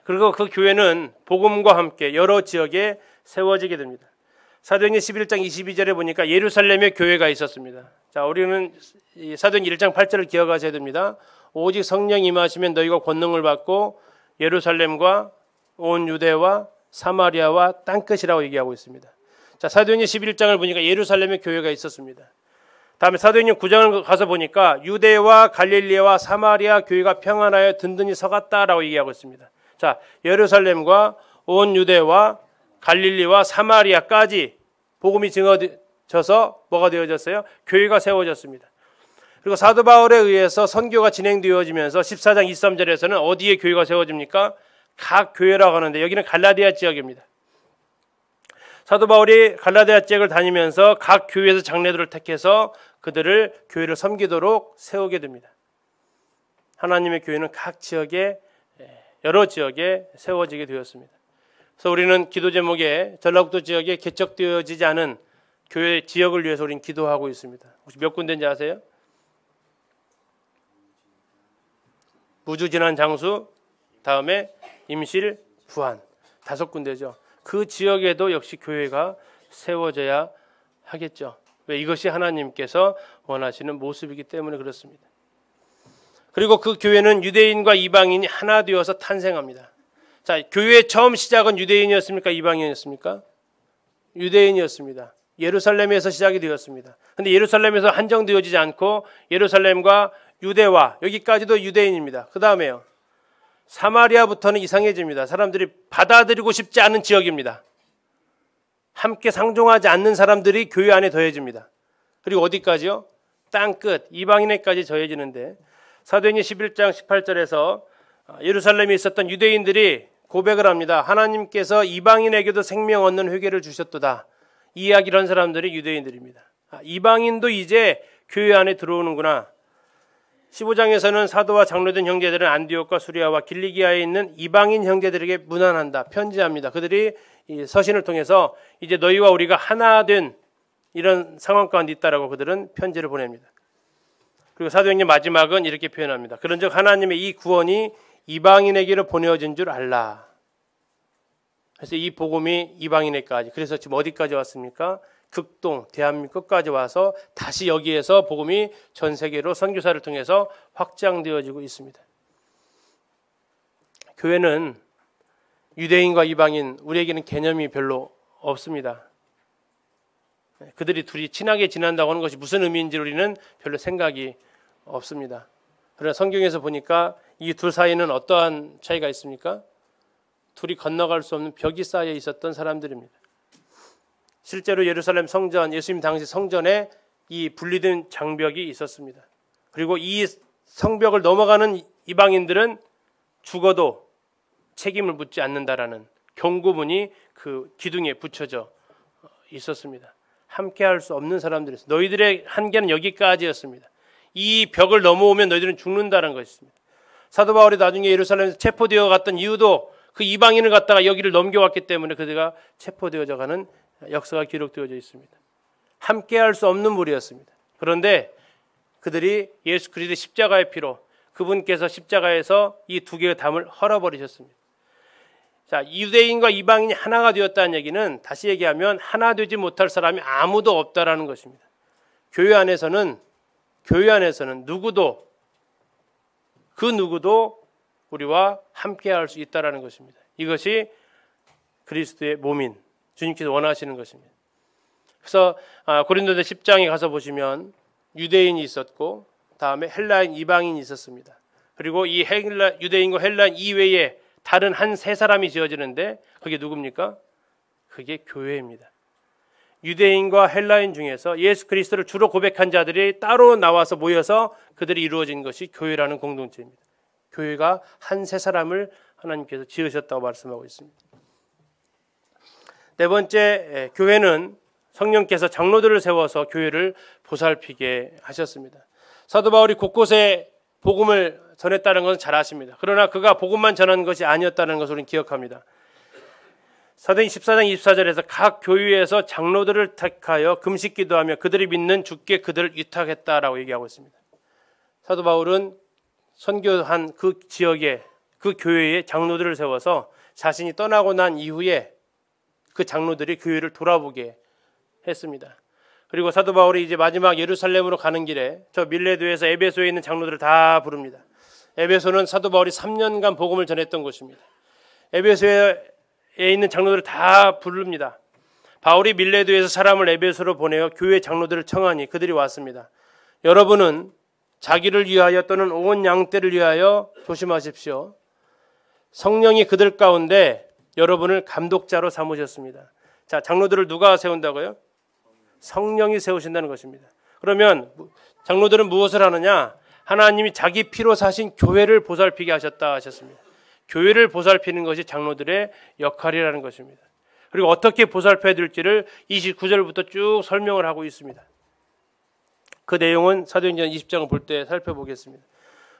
A: 그리고 그 교회는 복음과 함께 여러 지역에 세워지게 됩니다. 사도행전 11장 22절에 보니까 예루살렘에 교회가 있었습니다. 자, 우리는 사도행전 1장 8절을 기억하셔야 됩니다. 오직 성령 임하시면 너희가 권능을 받고 예루살렘과 온 유대와 사마리아와 땅끝이라고 얘기하고 있습니다. 자, 사도행전 11장을 보니까 예루살렘에 교회가 있었습니다. 다음에 사도행전 9장을 가서 보니까 유대와 갈릴리와 사마리아 교회가 평안하여 든든히 서갔다라고 얘기하고 있습니다. 자, 예루살렘과 온 유대와 갈릴리와 사마리아까지 복음이 증거져서 뭐가 되어졌어요? 교회가 세워졌습니다. 그리고 사도 바울에 의해서 선교가 진행되어지면서 14장 23절에서는 어디에 교회가 세워집니까? 각 교회라고 하는데 여기는 갈라디아 지역입니다. 사도 바울이 갈라디아 지역을 다니면서 각 교회에서 장로들을 택해서 그들을 교회를 섬기도록 세우게 됩니다. 하나님의 교회는 각 지역에 여러 지역에 세워지게 되었습니다. 그래서 우리는 기도 제목에 전라북도 지역에 개척되어지지 않은 교회 지역을 위해서 우리는 기도하고 있습니다. 혹시 몇 군데인지 아세요? 무주진한 장수, 다음에 임실, 부안 5군데죠. 그 지역에도 역시 교회가 세워져야 하겠죠. 왜? 이것이 하나님께서 원하시는 모습이기 때문에 그렇습니다. 그리고 그 교회는 유대인과 이방인이 하나 되어서 탄생합니다. 자, 교회의 처음 시작은 유대인이었습니까? 이방인이었습니까? 유대인이었습니다. 예루살렘에서 시작이 되었습니다. 그런데 예루살렘에서 한정되어지지 않고 예루살렘과 유대와 여기까지도 유대인입니다. 그 다음에요. 사마리아부터는 이상해집니다. 사람들이 받아들이고 싶지 않은 지역입니다. 함께 상종하지 않는 사람들이 교회 안에 더해집니다. 그리고 어디까지요? 땅끝, 이방인에까지 더해지는데 사도행전 11장 18절에서 예루살렘에 있었던 유대인들이 고백을 합니다. 하나님께서 이방인에게도 생명 얻는 회개를 주셨도다. 이 이야기를 한 사람들이 유대인들입니다. 이방인도 이제 교회 안에 들어오는구나. 15장에서는 사도와 장로된 형제들은 안디옥과 수리아와 길리기아에 있는 이방인 형제들에게 문안한다. 편지합니다. 그들이 이 서신을 통해서 이제 너희와 우리가 하나 된 이런 상황 가운데 있다라고 그들은 편지를 보냅니다. 그리고 사도행전 마지막은 이렇게 표현합니다. 그런즉 하나님의 이 구원이 이방인에게로 보내어진 줄 알라. 그래서 이 복음이 이방인에까지, 그래서 지금 어디까지 왔습니까? 극동, 대한민국 끝까지 와서 다시 여기에서 복음이 전 세계로 선교사를 통해서 확장되어지고 있습니다. 교회는 유대인과 이방인, 우리에게는 개념이 별로 없습니다. 그들이 둘이 친하게 지낸다고 하는 것이 무슨 의미인지 우리는 별로 생각이 없습니다. 그러나 성경에서 보니까 이 둘 사이는 어떠한 차이가 있습니까? 둘이 건너갈 수 없는 벽이 쌓여 있었던 사람들입니다. 실제로 예루살렘 성전, 예수님 당시 성전에 이 분리된 장벽이 있었습니다. 그리고 이 성벽을 넘어가는 이방인들은 죽어도 책임을 묻지 않는다라는 경고문이 그 기둥에 붙여져 있었습니다. 함께할 수 없는 사람들이었습니다. 너희들의 한계는 여기까지였습니다. 이 벽을 넘어오면 너희들은 죽는다는 것입니다. 사도 바울이 나중에 예루살렘에서 체포되어 갔던 이유도 그 이방인을 갖다가 여기를 넘겨왔기 때문에 그들가 체포되어져 가는 역사가 기록되어져 있습니다. 함께할 수 없는 무리였습니다. 그런데 그들이 예수 그리스도의 십자가의 피로 그분께서 십자가에서 이 두 개의 담을 헐어버리셨습니다. 자, 유대인과 이방인이 하나가 되었다는 얘기는 다시 얘기하면 하나 되지 못할 사람이 아무도 없다라는 것입니다. 교회 안에서는 누구도 그 누구도 우리와 함께할 수 있다라는 것입니다. 이것이 그리스도의 몸인 주님께서 원하시는 것입니다. 그래서 고린도서 10장에 가서 보시면 유대인이 있었고 다음에 헬라인 이방인이 있었습니다. 그리고 이 유대인과 헬라인 이외에 다른 한 세 사람이 지어지는데 그게 누굽니까? 그게 교회입니다. 유대인과 헬라인 중에서 예수 그리스도를 주로 고백한 자들이 따로 나와서 모여서 그들이 이루어진 것이 교회라는 공동체입니다. 교회가 한 세 사람을 하나님께서 지으셨다고 말씀하고 있습니다. 네 번째, 교회는 성령께서 장로들을 세워서 교회를 보살피게 하셨습니다. 사도 바울이 곳곳에 복음을 전했다는 것은 잘 아십니다. 그러나 그가 복음만 전한 것이 아니었다는 것을 우리는 기억합니다. 사도행 14장 24절에서 각 교회에서 장로들을 택하여 금식 기도하며 그들이 믿는 주께 그들을 위탁했다라고 얘기하고 있습니다. 사도 바울은 선교한 그 지역에 그 교회에 장로들을 세워서 자신이 떠나고 난 이후에 그 장로들이 교회를 돌아보게 했습니다. 그리고 사도 바울이 이제 마지막 예루살렘으로 가는 길에 저 밀레도에서 에베소에 있는 장로들을 다 부릅니다. 에베소는 사도 바울이 3년간 복음을 전했던 곳입니다. 에베소에 있는 장로들을 다 부릅니다. 바울이 밀레도에서 사람을 에베소로 보내어 교회 장로들을 청하니 그들이 왔습니다. 여러분은 자기를 위하여 또는 온 양떼를 위하여 조심하십시오. 성령이 그들 가운데 여러분을 감독자로 삼으셨습니다. 자, 장로들을 누가 세운다고요? 성령이 세우신다는 것입니다. 그러면 장로들은 무엇을 하느냐? 하나님이 자기 피로 사신 교회를 보살피게 하셨습니다. 교회를 보살피는 것이 장로들의 역할이라는 것입니다. 그리고 어떻게 보살펴야 될지를 29절부터 쭉 설명을 하고 있습니다. 그 내용은 사도행전 20장을 볼 때 살펴보겠습니다.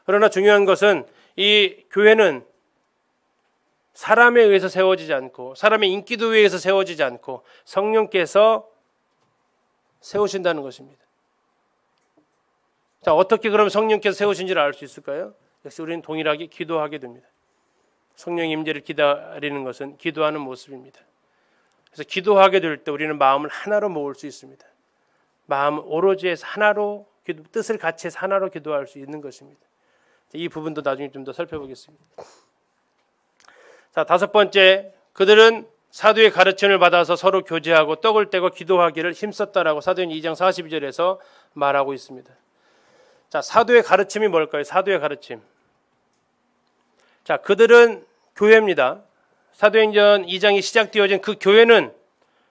A: 그러나 중요한 것은 이 교회는 사람에 의해서 세워지지 않고 사람의 인기도에 의해서 세워지지 않고 성령께서 세우신다는 것입니다. 자, 어떻게 그럼 성령께서 세우신지를 알 수 있을까요? 역시 우리는 동일하게 기도하게 됩니다. 성령의 임재를 기다리는 것은 기도하는 모습입니다. 그래서 기도하게 될 때 우리는 마음을 하나로 모을 수 있습니다. 마음 오로지 해서 하나로 뜻을 같이 해서 하나로 기도할 수 있는 것입니다. 이 부분도 나중에 좀 더 살펴보겠습니다. 자, 다섯 번째, 그들은 사도의 가르침을 받아서 서로 교제하고 떡을 떼고 기도하기를 힘썼다라고 사도행 2장 42절에서 말하고 있습니다. 자, 사도의 가르침이 뭘까요? 사도의 가르침. 자, 그들은 교회입니다. 사도행전 2장이 시작되어진 그 교회는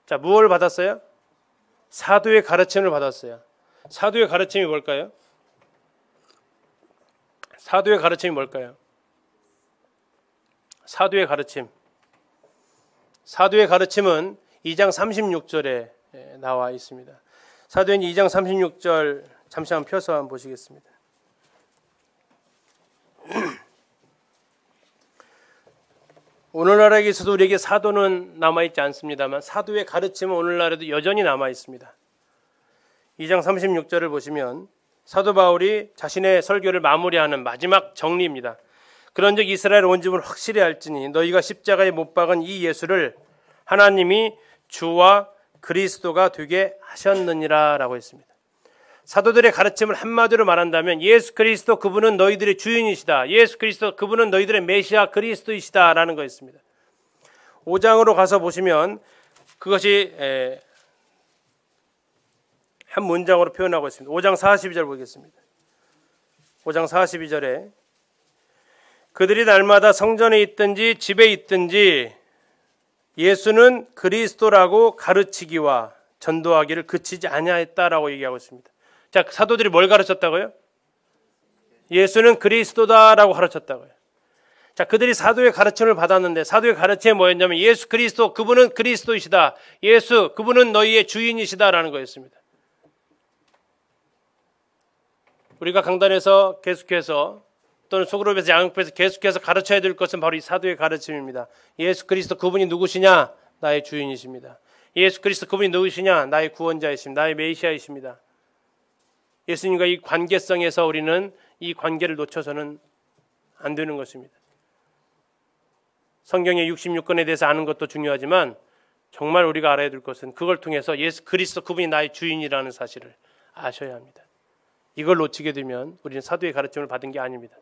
A: 자, 무엇을 받았어요? 사도의 가르침을 받았어요. 사도의 가르침이 뭘까요? 사도의 가르침이 뭘까요? 사도의 가르침. 사도의 가르침은 2장 36절에 나와 있습니다. 사도행 2장 36절 잠시 한번 펴서 한번 보시겠습니다. 오늘날에서도 우리에게 사도는 남아있지 않습니다만 사도의 가르침은 오늘날에도 여전히 남아있습니다. 2장 36절을 보시면 사도 바울이 자신의 설교를 마무리하는 마지막 정리입니다. 그런즉 이스라엘 온 집은 확실히 알지니 너희가 십자가에 못 박은 이 예수를 하나님이 주와 그리스도가 되게 하셨느니라 라고 했습니다. 사도들의 가르침을 한마디로 말한다면 예수 그리스도 그분은 너희들의 주인이시다. 예수 그리스도 그분은 너희들의 메시아 그리스도이시다 라는 것이었습니다. 5장으로 가서 보시면 그것이 한 문장으로 표현하고 있습니다. 5장 42절 보겠습니다. 5장 42절에 그들이 날마다 성전에 있든지 집에 있든지 예수는 그리스도라고 가르치기와 전도하기를 그치지 아니하였다라고 얘기하고 있습니다. 자, 사도들이 뭘 가르쳤다고요? 예수는 그리스도다라고 가르쳤다고요. 자, 그들이 사도의 가르침을 받았는데 사도의 가르침이 뭐였냐면 예수 그리스도, 그분은 그리스도이시다. 예수, 그분은 너희의 주인이시다라는 거였습니다. 우리가 강단에서 계속해서 또는 소그룹에서 양육부에서 계속해서 가르쳐야 될 것은 바로 이 사도의 가르침입니다. 예수 그리스도 그분이 누구시냐? 나의 주인이십니다. 예수 그리스도 그분이 누구시냐? 나의 구원자이십니다. 나의 메시아이십니다. 예수님과 이 관계성에서 우리는 이 관계를 놓쳐서는 안 되는 것입니다. 성경의 66권에 대해서 아는 것도 중요하지만 정말 우리가 알아야 될 것은 그걸 통해서 예수 그리스도 그분이 나의 주인이라는 사실을 아셔야 합니다. 이걸 놓치게 되면 우리는 사도의 가르침을 받은 게 아닙니다.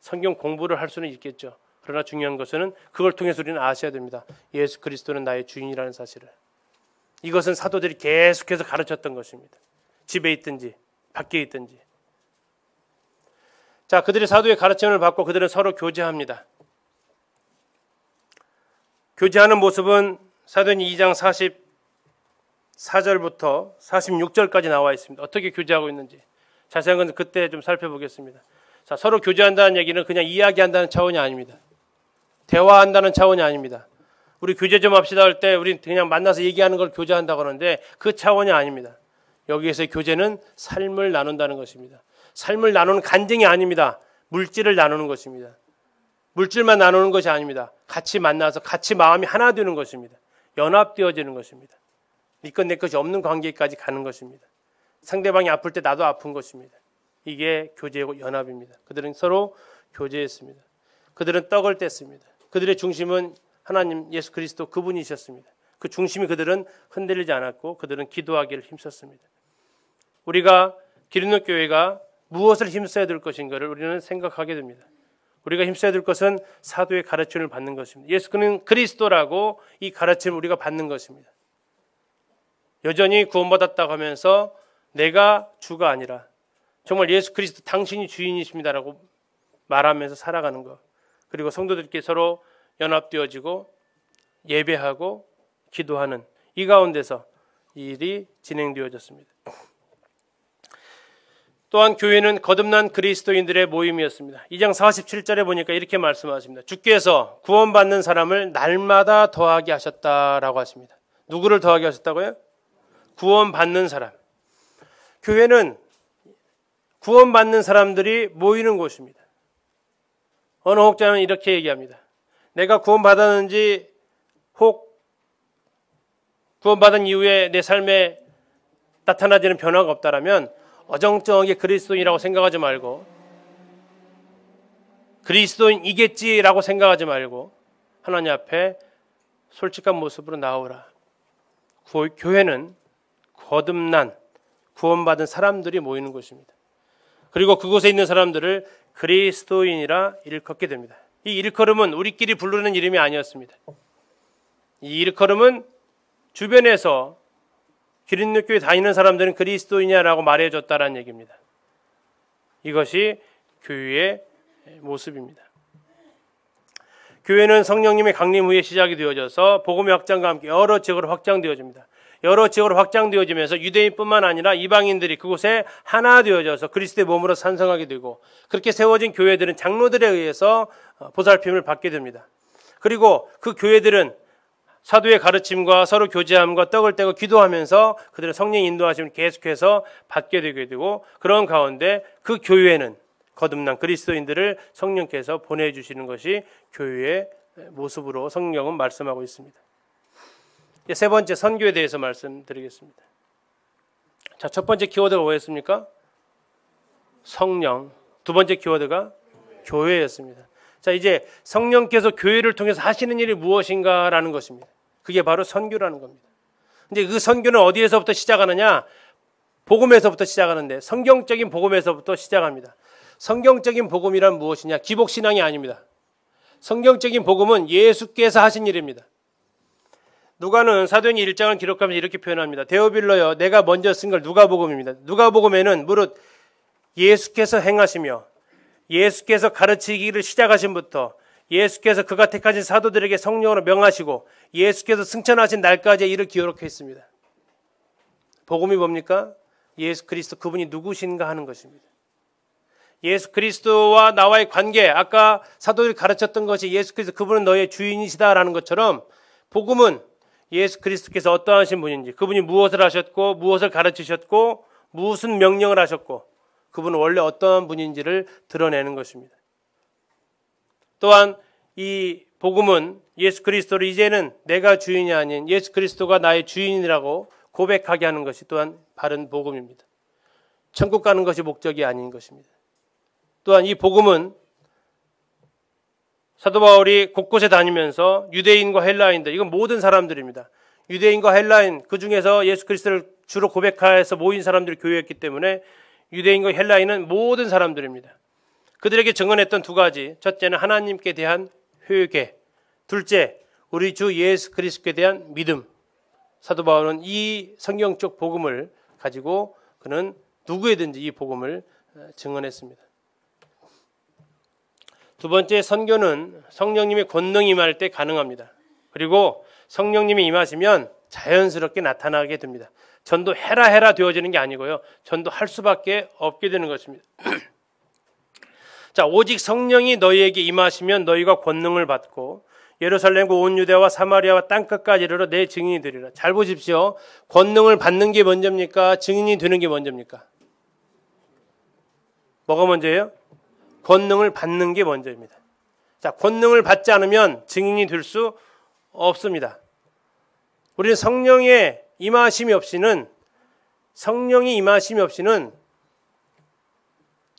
A: 성경 공부를 할 수는 있겠죠. 그러나 중요한 것은 그걸 통해서 우리는 아셔야 됩니다. 예수 그리스도는 나의 주인이라는 사실을. 이것은 사도들이 계속해서 가르쳤던 것입니다. 집에 있든지 밖에 있든지. 자, 그들이 사도의 가르침을 받고 그들은 서로 교제합니다. 교제하는 모습은 사도행 2장 44절부터 46절까지 나와 있습니다. 어떻게 교제하고 있는지 자세한 건 그때 좀 살펴보겠습니다. 자, 서로 교제한다는 얘기는 그냥 이야기한다는 차원이 아닙니다. 대화한다는 차원이 아닙니다. 우리 교제 좀 합시다 할 때 우리 그냥 만나서 얘기하는 걸 교제한다고 하는데 그 차원이 아닙니다. 여기에서의 교제는 삶을 나눈다는 것입니다. 삶을 나누는 간증이 아닙니다. 물질을 나누는 것입니다. 물질만 나누는 것이 아닙니다. 같이 만나서 같이 마음이 하나 되는 것입니다. 연합되어지는 것입니다. 네 것 내 것이 없는 관계까지 가는 것입니다. 상대방이 아플 때 나도 아픈 것입니다. 이게 교제고 연합입니다. 그들은 서로 교제했습니다. 그들은 떡을 뗐습니다. 그들의 중심은 하나님 예수 그리스도 그분이셨습니다. 그 중심이 그들은 흔들리지 않았고 그들은 기도하기를 힘썼습니다. 우리가 기린노 교회가 무엇을 힘써야 될 것인가를 우리는 생각하게 됩니다. 우리가 힘써야 될 것은 사도의 가르침을 받는 것입니다. 예수는 그리스도라고 이 가르침을 우리가 받는 것입니다. 여전히 구원받았다고 하면서 내가 주가 아니라 정말 예수 그리스도 당신이 주인이십니다라고 말하면서 살아가는 것. 그리고 성도들끼리 서로 연합되어지고 예배하고 기도하는 이 가운데서 이 일이 진행되어졌습니다. 또한 교회는 거듭난 그리스도인들의 모임이었습니다. 2장 47절에 보니까 이렇게 말씀하십니다. 주께서 구원받는 사람을 날마다 더하게 하셨다라고 하십니다. 누구를 더하게 하셨다고요? 구원받는 사람. 교회는 구원받는 사람들이 모이는 곳입니다. 어느 혹자는 이렇게 얘기합니다. 내가 구원받았는지 혹 구원받은 이후에 내 삶에 나타나지는 변화가 없다라면 어정쩡하게 그리스도인이라고 생각하지 말고 그리스도인이겠지라고 생각하지 말고 하나님 앞에 솔직한 모습으로 나오라. 교회는 거듭난 구원받은 사람들이 모이는 곳입니다. 그리고 그곳에 있는 사람들을 그리스도인이라 일컫게 됩니다. 이 일컬음은 우리끼리 부르는 이름이 아니었습니다. 이 일컬음은 주변에서 기린노교회 다니는 사람들은 그리스도인이라고 말해줬다라는 얘기입니다. 이것이 교회의 모습입니다. 교회는 성령님의 강림 후에 시작이 되어져서 복음의 확장과 함께 여러 지역으로 확장되어집니다. 여러 지역으로 확장되어지면서 유대인뿐만 아니라 이방인들이 그곳에 하나 되어져서 그리스도의 몸으로 산성하게 되고 그렇게 세워진 교회들은 장로들에 의해서 보살핌을 받게 됩니다. 그리고 그 교회들은 사도의 가르침과 서로 교제함과 떡을 떼고 기도하면서 그들의 성령 인도하심을 계속해서 받게 되게 되고 그런 가운데 그 교회는 거듭난 그리스도인들을 성령께서 보내주시는 것이 교회의 모습으로 성경은 말씀하고 있습니다. 세 번째 선교에 대해서 말씀드리겠습니다. 자, 첫 번째 키워드가 뭐였습니까? 성령. 두 번째 키워드가 교회였습니다. 자, 이제 성령께서 교회를 통해서 하시는 일이 무엇인가라는 것입니다. 그게 바로 선교라는 겁니다. 근데 그 선교는 어디에서부터 시작하느냐? 복음에서부터 시작하는데 성경적인 복음에서부터 시작합니다. 성경적인 복음이란 무엇이냐? 기복신앙이 아닙니다. 성경적인 복음은 예수께서 하신 일입니다. 누가는 사도행전 1장을 기록하면서 이렇게 표현합니다. 데오빌로여, 내가 먼저 쓴 걸 누가복음입니다. 누가복음에는 무릇 예수께서 행하시며 예수께서 가르치기를 시작하신부터 예수께서 그가 택하신 사도들에게 성령으로 명하시고 예수께서 승천하신 날까지 이를 기록했습니다. 복음이 뭡니까? 예수 그리스도 그분이 누구신가 하는 것입니다. 예수 그리스도와 나와의 관계, 아까 사도들이 가르쳤던 것이 예수 그리스도 그분은 너의 주인이시다라는 것처럼 복음은 예수 그리스도께서 어떠하신 분인지, 그분이 무엇을 하셨고 무엇을 가르치셨고 무슨 명령을 하셨고 그분은 원래 어떠한 분인지를 드러내는 것입니다. 또한 이 복음은 예수 그리스도를 이제는 내가 주인이 아닌 예수 그리스도가 나의 주인이라고 고백하게 하는 것이 또한 바른 복음입니다. 천국 가는 것이 목적이 아닌 것입니다. 또한 이 복음은 사도 바울이 곳곳에 다니면서 유대인과 헬라인들, 이건 모든 사람들입니다. 유대인과 헬라인, 그 중에서 예수 그리스도를 주로 고백하여서 모인 사람들이 교회였기 때문에 유대인과 헬라인은 모든 사람들입니다. 그들에게 증언했던 두 가지, 첫째는 하나님께 대한 회개, 둘째 우리 주 예수 그리스도에 대한 믿음. 사도 바울은 이 성경적 복음을 가지고 그는 누구에든지 이 복음을 증언했습니다. 두 번째, 선교는 성령님의 권능이 임할 때 가능합니다. 그리고 성령님이 임하시면 자연스럽게 나타나게 됩니다. 전도해라 되어지는 게 아니고요. 전도할 수밖에 없게 되는 것입니다. 자, 오직 성령이 너희에게 임하시면 너희가 권능을 받고 예루살렘과 온 유대와 사마리아와 땅끝까지 이르러 내 증인이 되리라. 잘 보십시오. 권능을 받는 게 먼저입니까? 증인이 되는 게 먼저입니까? 뭐가 먼저예요? 권능을 받는 게 먼저입니다. 자, 권능을 받지 않으면 증인이 될 수 없습니다. 우리는 성령이 임하심이 없이는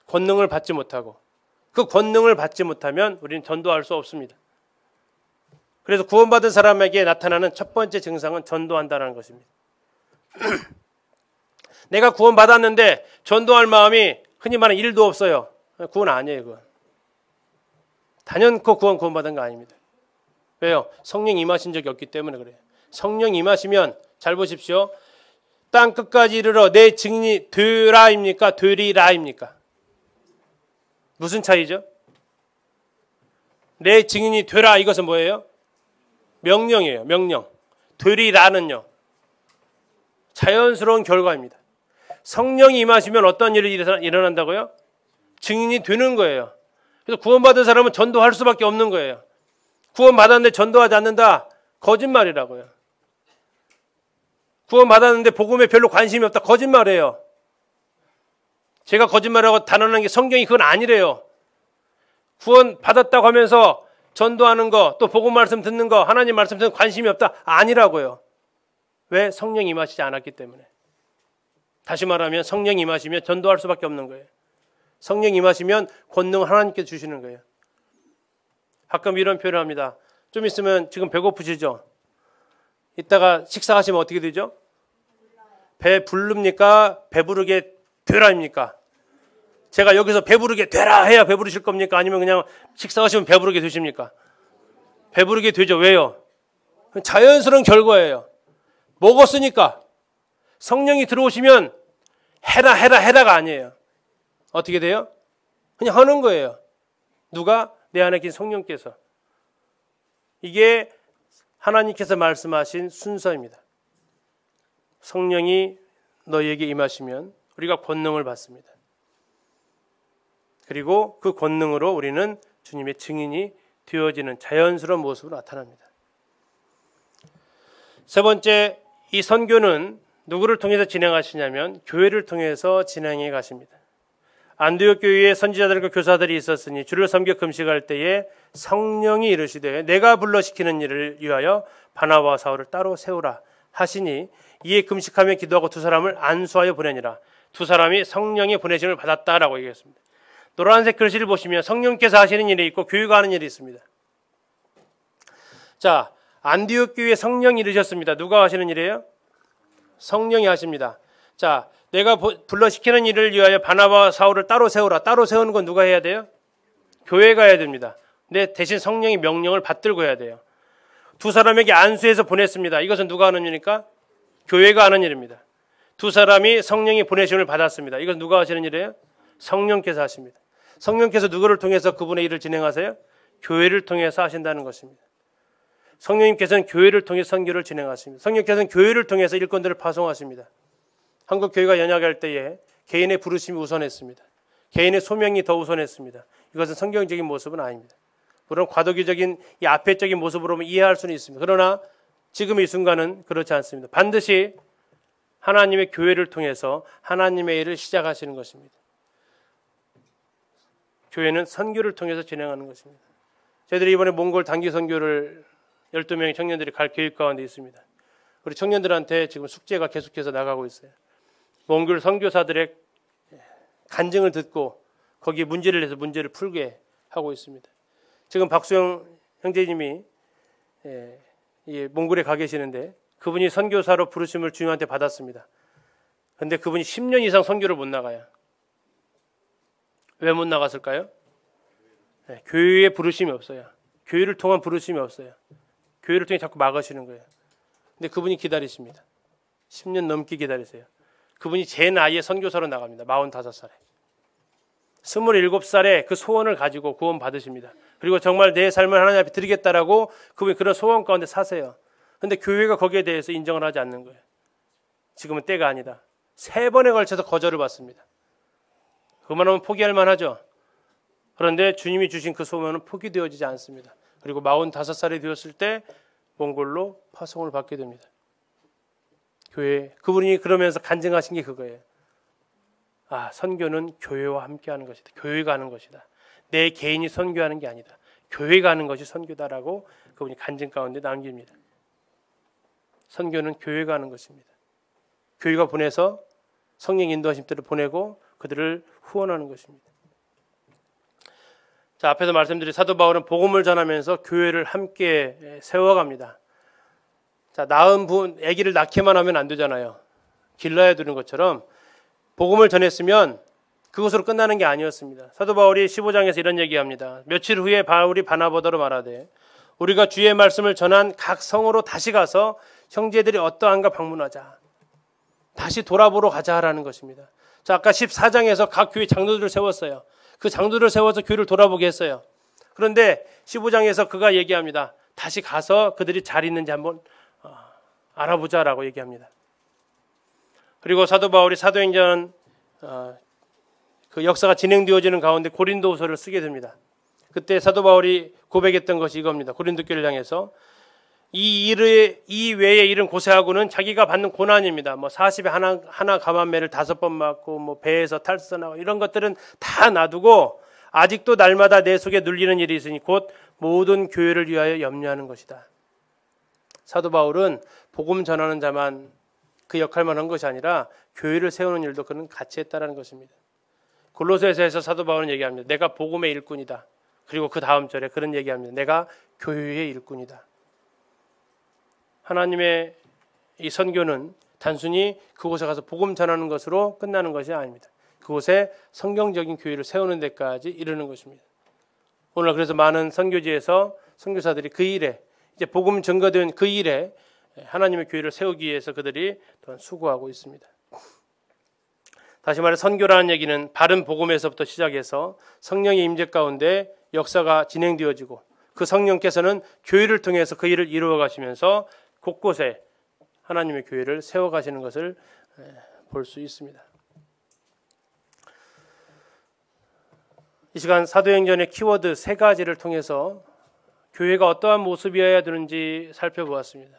A: 권능을 받지 못하고 그 권능을 받지 못하면 우리는 전도할 수 없습니다. 그래서 구원받은 사람에게 나타나는 첫 번째 증상은 전도한다는 것입니다. 내가 구원받았는데 전도할 마음이 흔히 말하는 1도 없어요. 구원 아니에요. 그건. 단연코 구원받은 거 아닙니다. 왜요? 성령 임하신 적이 없기 때문에 그래요. 성령 임하시면 잘 보십시오. 땅 끝까지 이르러 내 증인이 되라입니까? 되리라입니까? 무슨 차이죠? 내 증인이 되라, 이것은 뭐예요? 명령이에요. 명령. 되리라는요, 자연스러운 결과입니다. 성령이 임하시면 어떤 일이 일어난다고요? 증인이 되는 거예요. 그래서 구원받은 사람은 전도할 수밖에 없는 거예요. 구원받았는데 전도하지 않는다? 거짓말이라고요. 구원받았는데 복음에 별로 관심이 없다? 거짓말이에요. 제가 거짓말하고 단언한 게 성경이 그건 아니래요. 구원받았다고 하면서 전도하는 거, 또 복음 말씀 듣는 거, 하나님 말씀 듣는 관심이 없다? 아니라고요. 왜? 성령이 임하시지 않았기 때문에. 다시 말하면 성령이 임하시면 전도할 수밖에 없는 거예요. 성령이 임하시면 권능을 하나님께 주시는 거예요. 가끔 이런 표현을 합니다. 좀 있으면 지금 배고프시죠? 이따가 식사하시면 어떻게 되죠? 배 부릅니까? 배부르게 되라입니까? 제가 여기서 배부르게 되라 해야 배부르실 겁니까? 아니면 그냥 식사하시면 배부르게 되십니까? 배부르게 되죠. 왜요? 자연스러운 결과예요. 먹었으니까. 성령이 들어오시면 해라가 아니에요. 어떻게 돼요? 그냥 하는 거예요. 누가? 내 안에 계신 성령께서. 이게 하나님께서 말씀하신 순서입니다. 성령이 너희에게 임하시면 우리가 권능을 받습니다. 그리고 그 권능으로 우리는 주님의 증인이 되어지는 자연스러운 모습으로 나타납니다. 세 번째, 이 선교는 누구를 통해서 진행하시냐면 교회를 통해서 진행해 가십니다. 안디옥 교회에 선지자들과 교사들이 있었으니 주를 섬겨 금식할 때에 성령이 이르시되 내가 불러시키는 일을 위하여 바나바와 사울을 따로 세우라 하시니 이에 금식하며 기도하고 두 사람을 안수하여 보내니라. 두 사람이 성령의 보내심을 받았다라고 얘기했습니다. 노란색 글씨를 보시면 성령께서 하시는 일이 있고 교회가 하는 일이 있습니다. 자, 안디옥 교회에 성령이 이르셨습니다. 누가 하시는 일이에요? 성령이 하십니다. 자, 내가 불러시키는 일을 위하여 바나바와 사울을 따로 세우라. 따로 세우는 건 누가 해야 돼요? 교회가 해야 됩니다. 근데 대신 성령이 명령을 받들고 해야 돼요. 두 사람에게 안수해서 보냈습니다. 이것은 누가 하는 일입니까? 교회가 하는 일입니다. 두 사람이 성령의 보내심을 받았습니다. 이것은 누가 하시는 일이에요? 성령께서 하십니다. 성령께서 누구를 통해서 그분의 일을 진행하세요? 교회를 통해서 하신다는 것입니다. 성령님께서는 교회를 통해 선교를 진행하십니다. 성령께서는 교회를 통해서 일꾼들을 파송하십니다. 한국 교회가 연약할 때에 개인의 부르심이 우선했습니다. 개인의 소명이 더 우선했습니다. 이것은 성경적인 모습은 아닙니다. 물론 과도기적인 이 앞에적인 모습으로 이해할 수는 있습니다. 그러나 지금 이 순간은 그렇지 않습니다. 반드시 하나님의 교회를 통해서 하나님의 일을 시작하시는 것입니다. 교회는 선교를 통해서 진행하는 것입니다. 저희들이 이번에 몽골 단기 선교를 12명의 청년들이 갈 계획 가운데 있습니다. 우리 청년들한테 지금 숙제가 계속해서 나가고 있어요. 몽골 선교사들의 간증을 듣고 거기에 문제를 내서 문제를 풀게 하고 있습니다. 지금 박수영 형제님이 몽골에 가 계시는데 그분이 선교사로 부르심을 주님한테 받았습니다. 그런데 그분이 10년 이상 선교를 못 나가요. 왜 못 나갔을까요? 교회에 부르심이 없어요. 교회를 통한 부르심이 없어요. 교회를 통해 자꾸 막으시는 거예요. 근데 그분이 기다리십니다. 10년 넘게 기다리세요. 그분이 제 나이에 선교사로 나갑니다. 45살에. 27살에 그 소원을 가지고 구원 받으십니다. 그리고 정말 내 삶을 하나님 앞에 드리겠다라고 그분이 그런 소원 가운데 사세요. 그런데 교회가 거기에 대해서 인정을 하지 않는 거예요. 지금은 때가 아니다. 3번에 걸쳐서 거절을 받습니다. 그만하면 포기할 만하죠. 그런데 주님이 주신 그 소원은 포기되어지지 않습니다. 그리고 45살이 되었을 때 몽골로 파송을 받게 됩니다. 교회, 그분이 그러면서 간증하신 게 그거예요. 아, 선교는 교회와 함께 하는 것이다. 교회가 하는 것이다. 내 개인이 선교하는 게 아니다. 교회가 하는 것이 선교다라고 그분이 간증 가운데 남깁니다. 선교는 교회가 하는 것입니다. 교회가 보내서 성령 인도하심 때를 보내고 그들을 후원하는 것입니다. 자, 앞에서 말씀드린 사도 바울은 복음을 전하면서 교회를 함께 세워갑니다. 자, 낳은 분, 아기를 낳기만 하면 안 되잖아요. 길러야 되는 것처럼 복음을 전했으면 그것으로 끝나는 게 아니었습니다. 사도 바울이 15장에서 이런 얘기합니다. 며칠 후에 바울이 바나바더로 말하되 우리가 주의 말씀을 전한 각 성으로 다시 가서 형제들이 어떠한가 방문하자. 다시 돌아보러 가자 하라는 것입니다. 자, 아까 14장에서 각 교회 장로들을 세웠어요. 그 장로들을 세워서 교회를 돌아보게 했어요. 그런데 15장에서 그가 얘기합니다. 다시 가서 그들이 잘 있는지 한번 알아보자라고 얘기합니다. 그리고 사도 바울이 사도행전 그 역사가 진행되어지는 가운데 고린도후서를 쓰게 됩니다. 그때 사도 바울이 고백했던 것이 이겁니다. 고린도 교회를 향해서 이 외의 일은 고세하고는 자기가 받는 고난입니다. 뭐 40에 하나 감한매를 5번 맞고 뭐 배에서 탈선하고 이런 것들은 다 놔두고 아직도 날마다 내 속에 눌리는 일이 있으니 곧 모든 교회를 위하여 염려하는 것이다. 사도 바울은 복음 전하는 자만 그 역할만 한 것이 아니라 교회를 세우는 일도 그는 같이 했다는 것입니다. 골로새서에서 사도 바울은 얘기합니다. 내가 복음의 일꾼이다. 그리고 그 다음 절에 그런 얘기합니다. 내가 교회의 일꾼이다. 하나님의 이 선교는 단순히 그곳에 가서 복음 전하는 것으로 끝나는 것이 아닙니다. 그곳에 성경적인 교회를 세우는 데까지 이르는 것입니다. 오늘 그래서 많은 선교지에서 선교사들이 그 일에 이제 복음 증거된 그 일에 하나님의 교회를 세우기 위해서 그들이 또한 수고하고 있습니다. 다시 말해 선교라는 얘기는 바른 복음에서부터 시작해서 성령의 임재 가운데 역사가 진행되어지고 그 성령께서는 교회를 통해서 그 일을 이루어 가시면서 곳곳에 하나님의 교회를 세워가시는 것을 볼 수 있습니다. 이 시간 사도행전의 키워드 3가지를 통해서 교회가 어떠한 모습이어야 되는지 살펴보았습니다.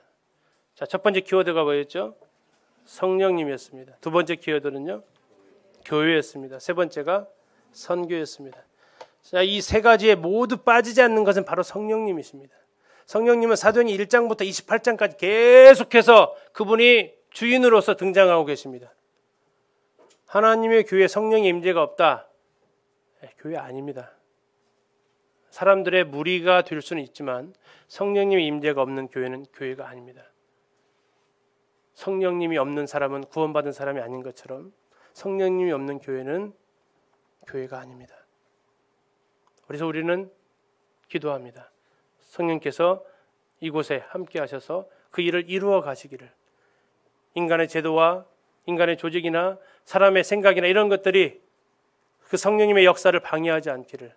A: 자, 첫 번째 키워드가 뭐였죠? 성령님이었습니다. 두 번째 키워드는요? 교회였습니다. 세 번째가 선교였습니다. 자, 이 3가지에 모두 빠지지 않는 것은 바로 성령님이십니다. 성령님은 사도행전 1장부터 28장까지 계속해서 그분이 주인으로서 등장하고 계십니다. 하나님의 교회에 성령의 임재가 없다. 교회 아닙니다. 사람들의 무리가 될 수는 있지만 성령님의 임재가 없는 교회는 교회가 아닙니다. 성령님이 없는 사람은 구원받은 사람이 아닌 것처럼 성령님이 없는 교회는 교회가 아닙니다. 그래서 우리는 기도합니다. 성령께서 이곳에 함께 하셔서 그 일을 이루어 가시기를, 인간의 제도와 인간의 조직이나 사람의 생각이나 이런 것들이 그 성령님의 역사를 방해하지 않기를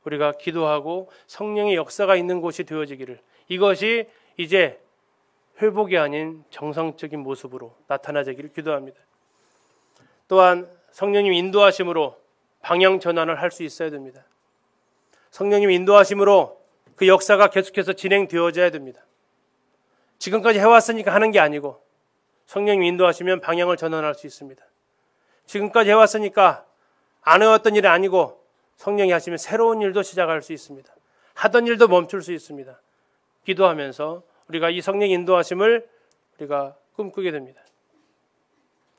A: 우리가 기도하고 성령의 역사가 있는 곳이 되어지기를, 이것이 이제 회복이 아닌 정상적인 모습으로 나타나기를 기도합니다. 또한 성령님 인도하심으로 방향 전환을 할 수 있어야 됩니다. 성령님 인도하심으로 그 역사가 계속해서 진행되어져야 됩니다. 지금까지 해왔으니까 하는 게 아니고 성령님 인도하시면 방향을 전환할 수 있습니다. 지금까지 해왔으니까 안 해왔던 일이 아니고 성령이 하시면 새로운 일도 시작할 수 있습니다. 하던 일도 멈출 수 있습니다. 기도하면서 우리가 이 성령 인도하심을 우리가 꿈꾸게 됩니다.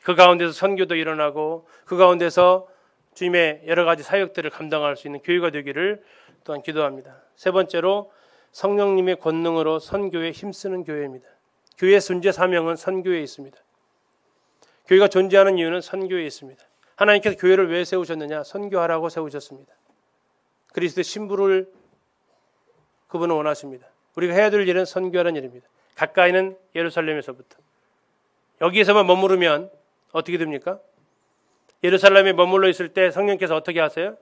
A: 그 가운데서 선교도 일어나고 그 가운데서 주님의 여러 가지 사역들을 감당할 수 있는 교회가 되기를 또한 기도합니다. 세 번째로 성령님의 권능으로 선교에 힘쓰는 교회입니다. 교회의 존재 사명은 선교에 있습니다. 교회가 존재하는 이유는 선교에 있습니다. 하나님께서 교회를 왜 세우셨느냐? 선교하라고 세우셨습니다. 그리스도의 신부를 그분은 원하십니다. 우리가 해야 될 일은 선교하는 일입니다. 가까이는 예루살렘에서부터. 여기에서만 머무르면 어떻게 됩니까? 예루살렘에 머물러 있을 때 성령께서 어떻게 하세요?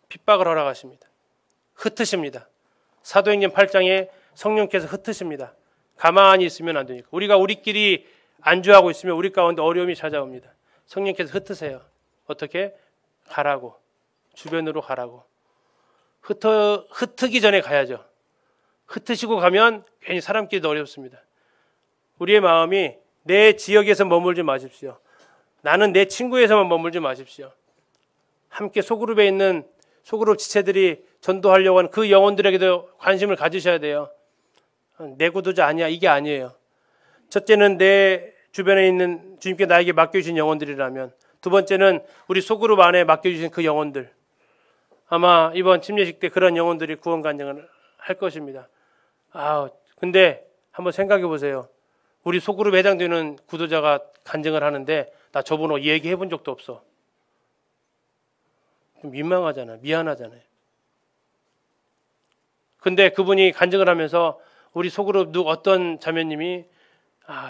A: 핍박을 허락하십니다. 흩으십니다. 사도행전 8장에 성령께서 흩으십니다. 가만히 있으면 안 되니까. 우리가 우리끼리 안주하고 있으면 우리 가운데 어려움이 찾아옵니다. 성령께서 흩으세요. 어떻게? 가라고. 주변으로 가라고. 흩기 전에 가야죠. 흩으시고 가면 괜히 사람끼리도 어렵습니다. 우리의 마음이 내 지역에서 머물지 마십시오. 나는 내 친구에서만 머물지 마십시오. 함께 소그룹에 있는 소그룹 지체들이 전도하려고 하는 그 영혼들에게도 관심을 가지셔야 돼요. 내 구도자 아니야, 이게 아니에요. 첫째는 내 주변에 있는 주님께 나에게 맡겨주신 영혼들이라면, 두 번째는 우리 소그룹 안에 맡겨주신 그 영혼들. 아마 이번 침례식 때 그런 영혼들이 구원 간증을 할 것입니다. 근데 한번 생각해 보세요. 우리 소그룹에 해당되는 구도자가 간증을 하는데 나 저번에 얘기해 본 적도 없어. 좀 민망하잖아요. 미안하잖아요. 근데 그분이 간증을 하면서 우리 소그룹 어떤 자매님이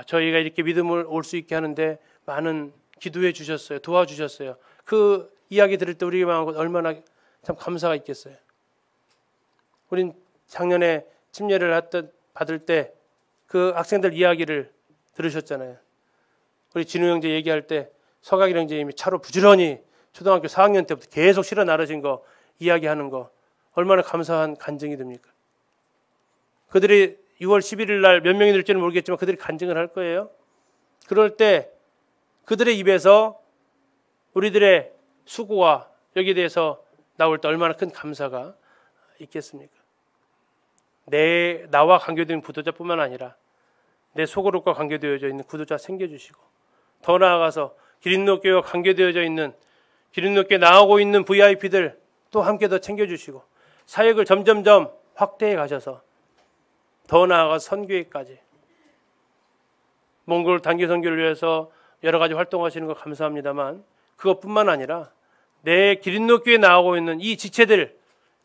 A: 저희가 이렇게 믿음을 올 수 있게 하는데 많은 기도해 주셨어요. 도와주셨어요. 그 이야기 들을 때 우리 마음은 얼마나 참 감사가 있겠어요. 우린 작년에 침례를 받을 때 그 학생들 이야기를 들으셨잖아요. 우리 진우 형제 얘기할 때 서각일 형제님이 차로 부지런히 초등학교 4학년 때부터 계속 실어 나르신 거 이야기하는 거 얼마나 감사한 간증이 됩니까? 그들이 6월 11일 날 몇 명이 될지는 모르겠지만 그들이 간증을 할 거예요. 그럴 때 그들의 입에서 우리들의 수고와 여기에 대해서 나올 때 얼마나 큰 감사가 있겠습니까? 나와 관계된 구도자뿐만 아니라 내 소그룹과 관계되어져 있는 구도자 챙겨주시고, 더 나아가서 기린노교회와 관계되어져 있는 기린노교회 나오고 있는 VIP들 또 함께 더 챙겨주시고, 사역을 점점점 확대해 가셔서 더 나아가서 선교회까지, 몽골 단기 선교를 위해서 여러 가지 활동하시는 거 감사합니다만 그것뿐만 아니라 내 기린노교회에 나오고 있는 이 지체들,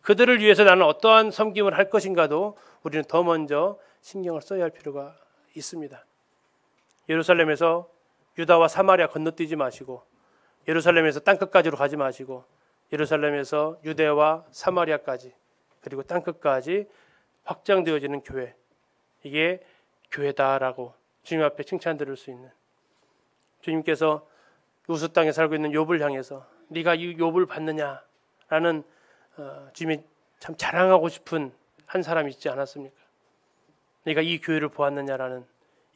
A: 그들을 위해서 나는 어떠한 섬김을 할 것인가도 우리는 더 먼저 신경을 써야 할 필요가 있습니다. 예루살렘에서 유다와 사마리아 건너뛰지 마시고, 예루살렘에서 땅끝까지로 가지 마시고, 예루살렘에서 유대와 사마리아까지, 그리고 땅끝까지 확장되어지는 교회, 이게 교회다라고 주님 앞에 칭찬 들을 수 있는, 주님께서 우스 땅에 살고 있는 욥을 향해서 네가 이 욥을 봤느냐라는 주님이 참 자랑하고 싶은 한 사람이 있지 않았습니까? 네가 이 교회를 보았느냐라는,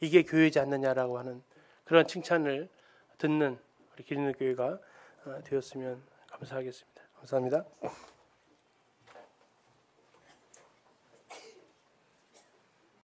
A: 이게 교회지 않느냐라고 하는 그런 칭찬을 듣는 우리 기린노교회가 되었으면 감사하겠습니다. 감사합니다.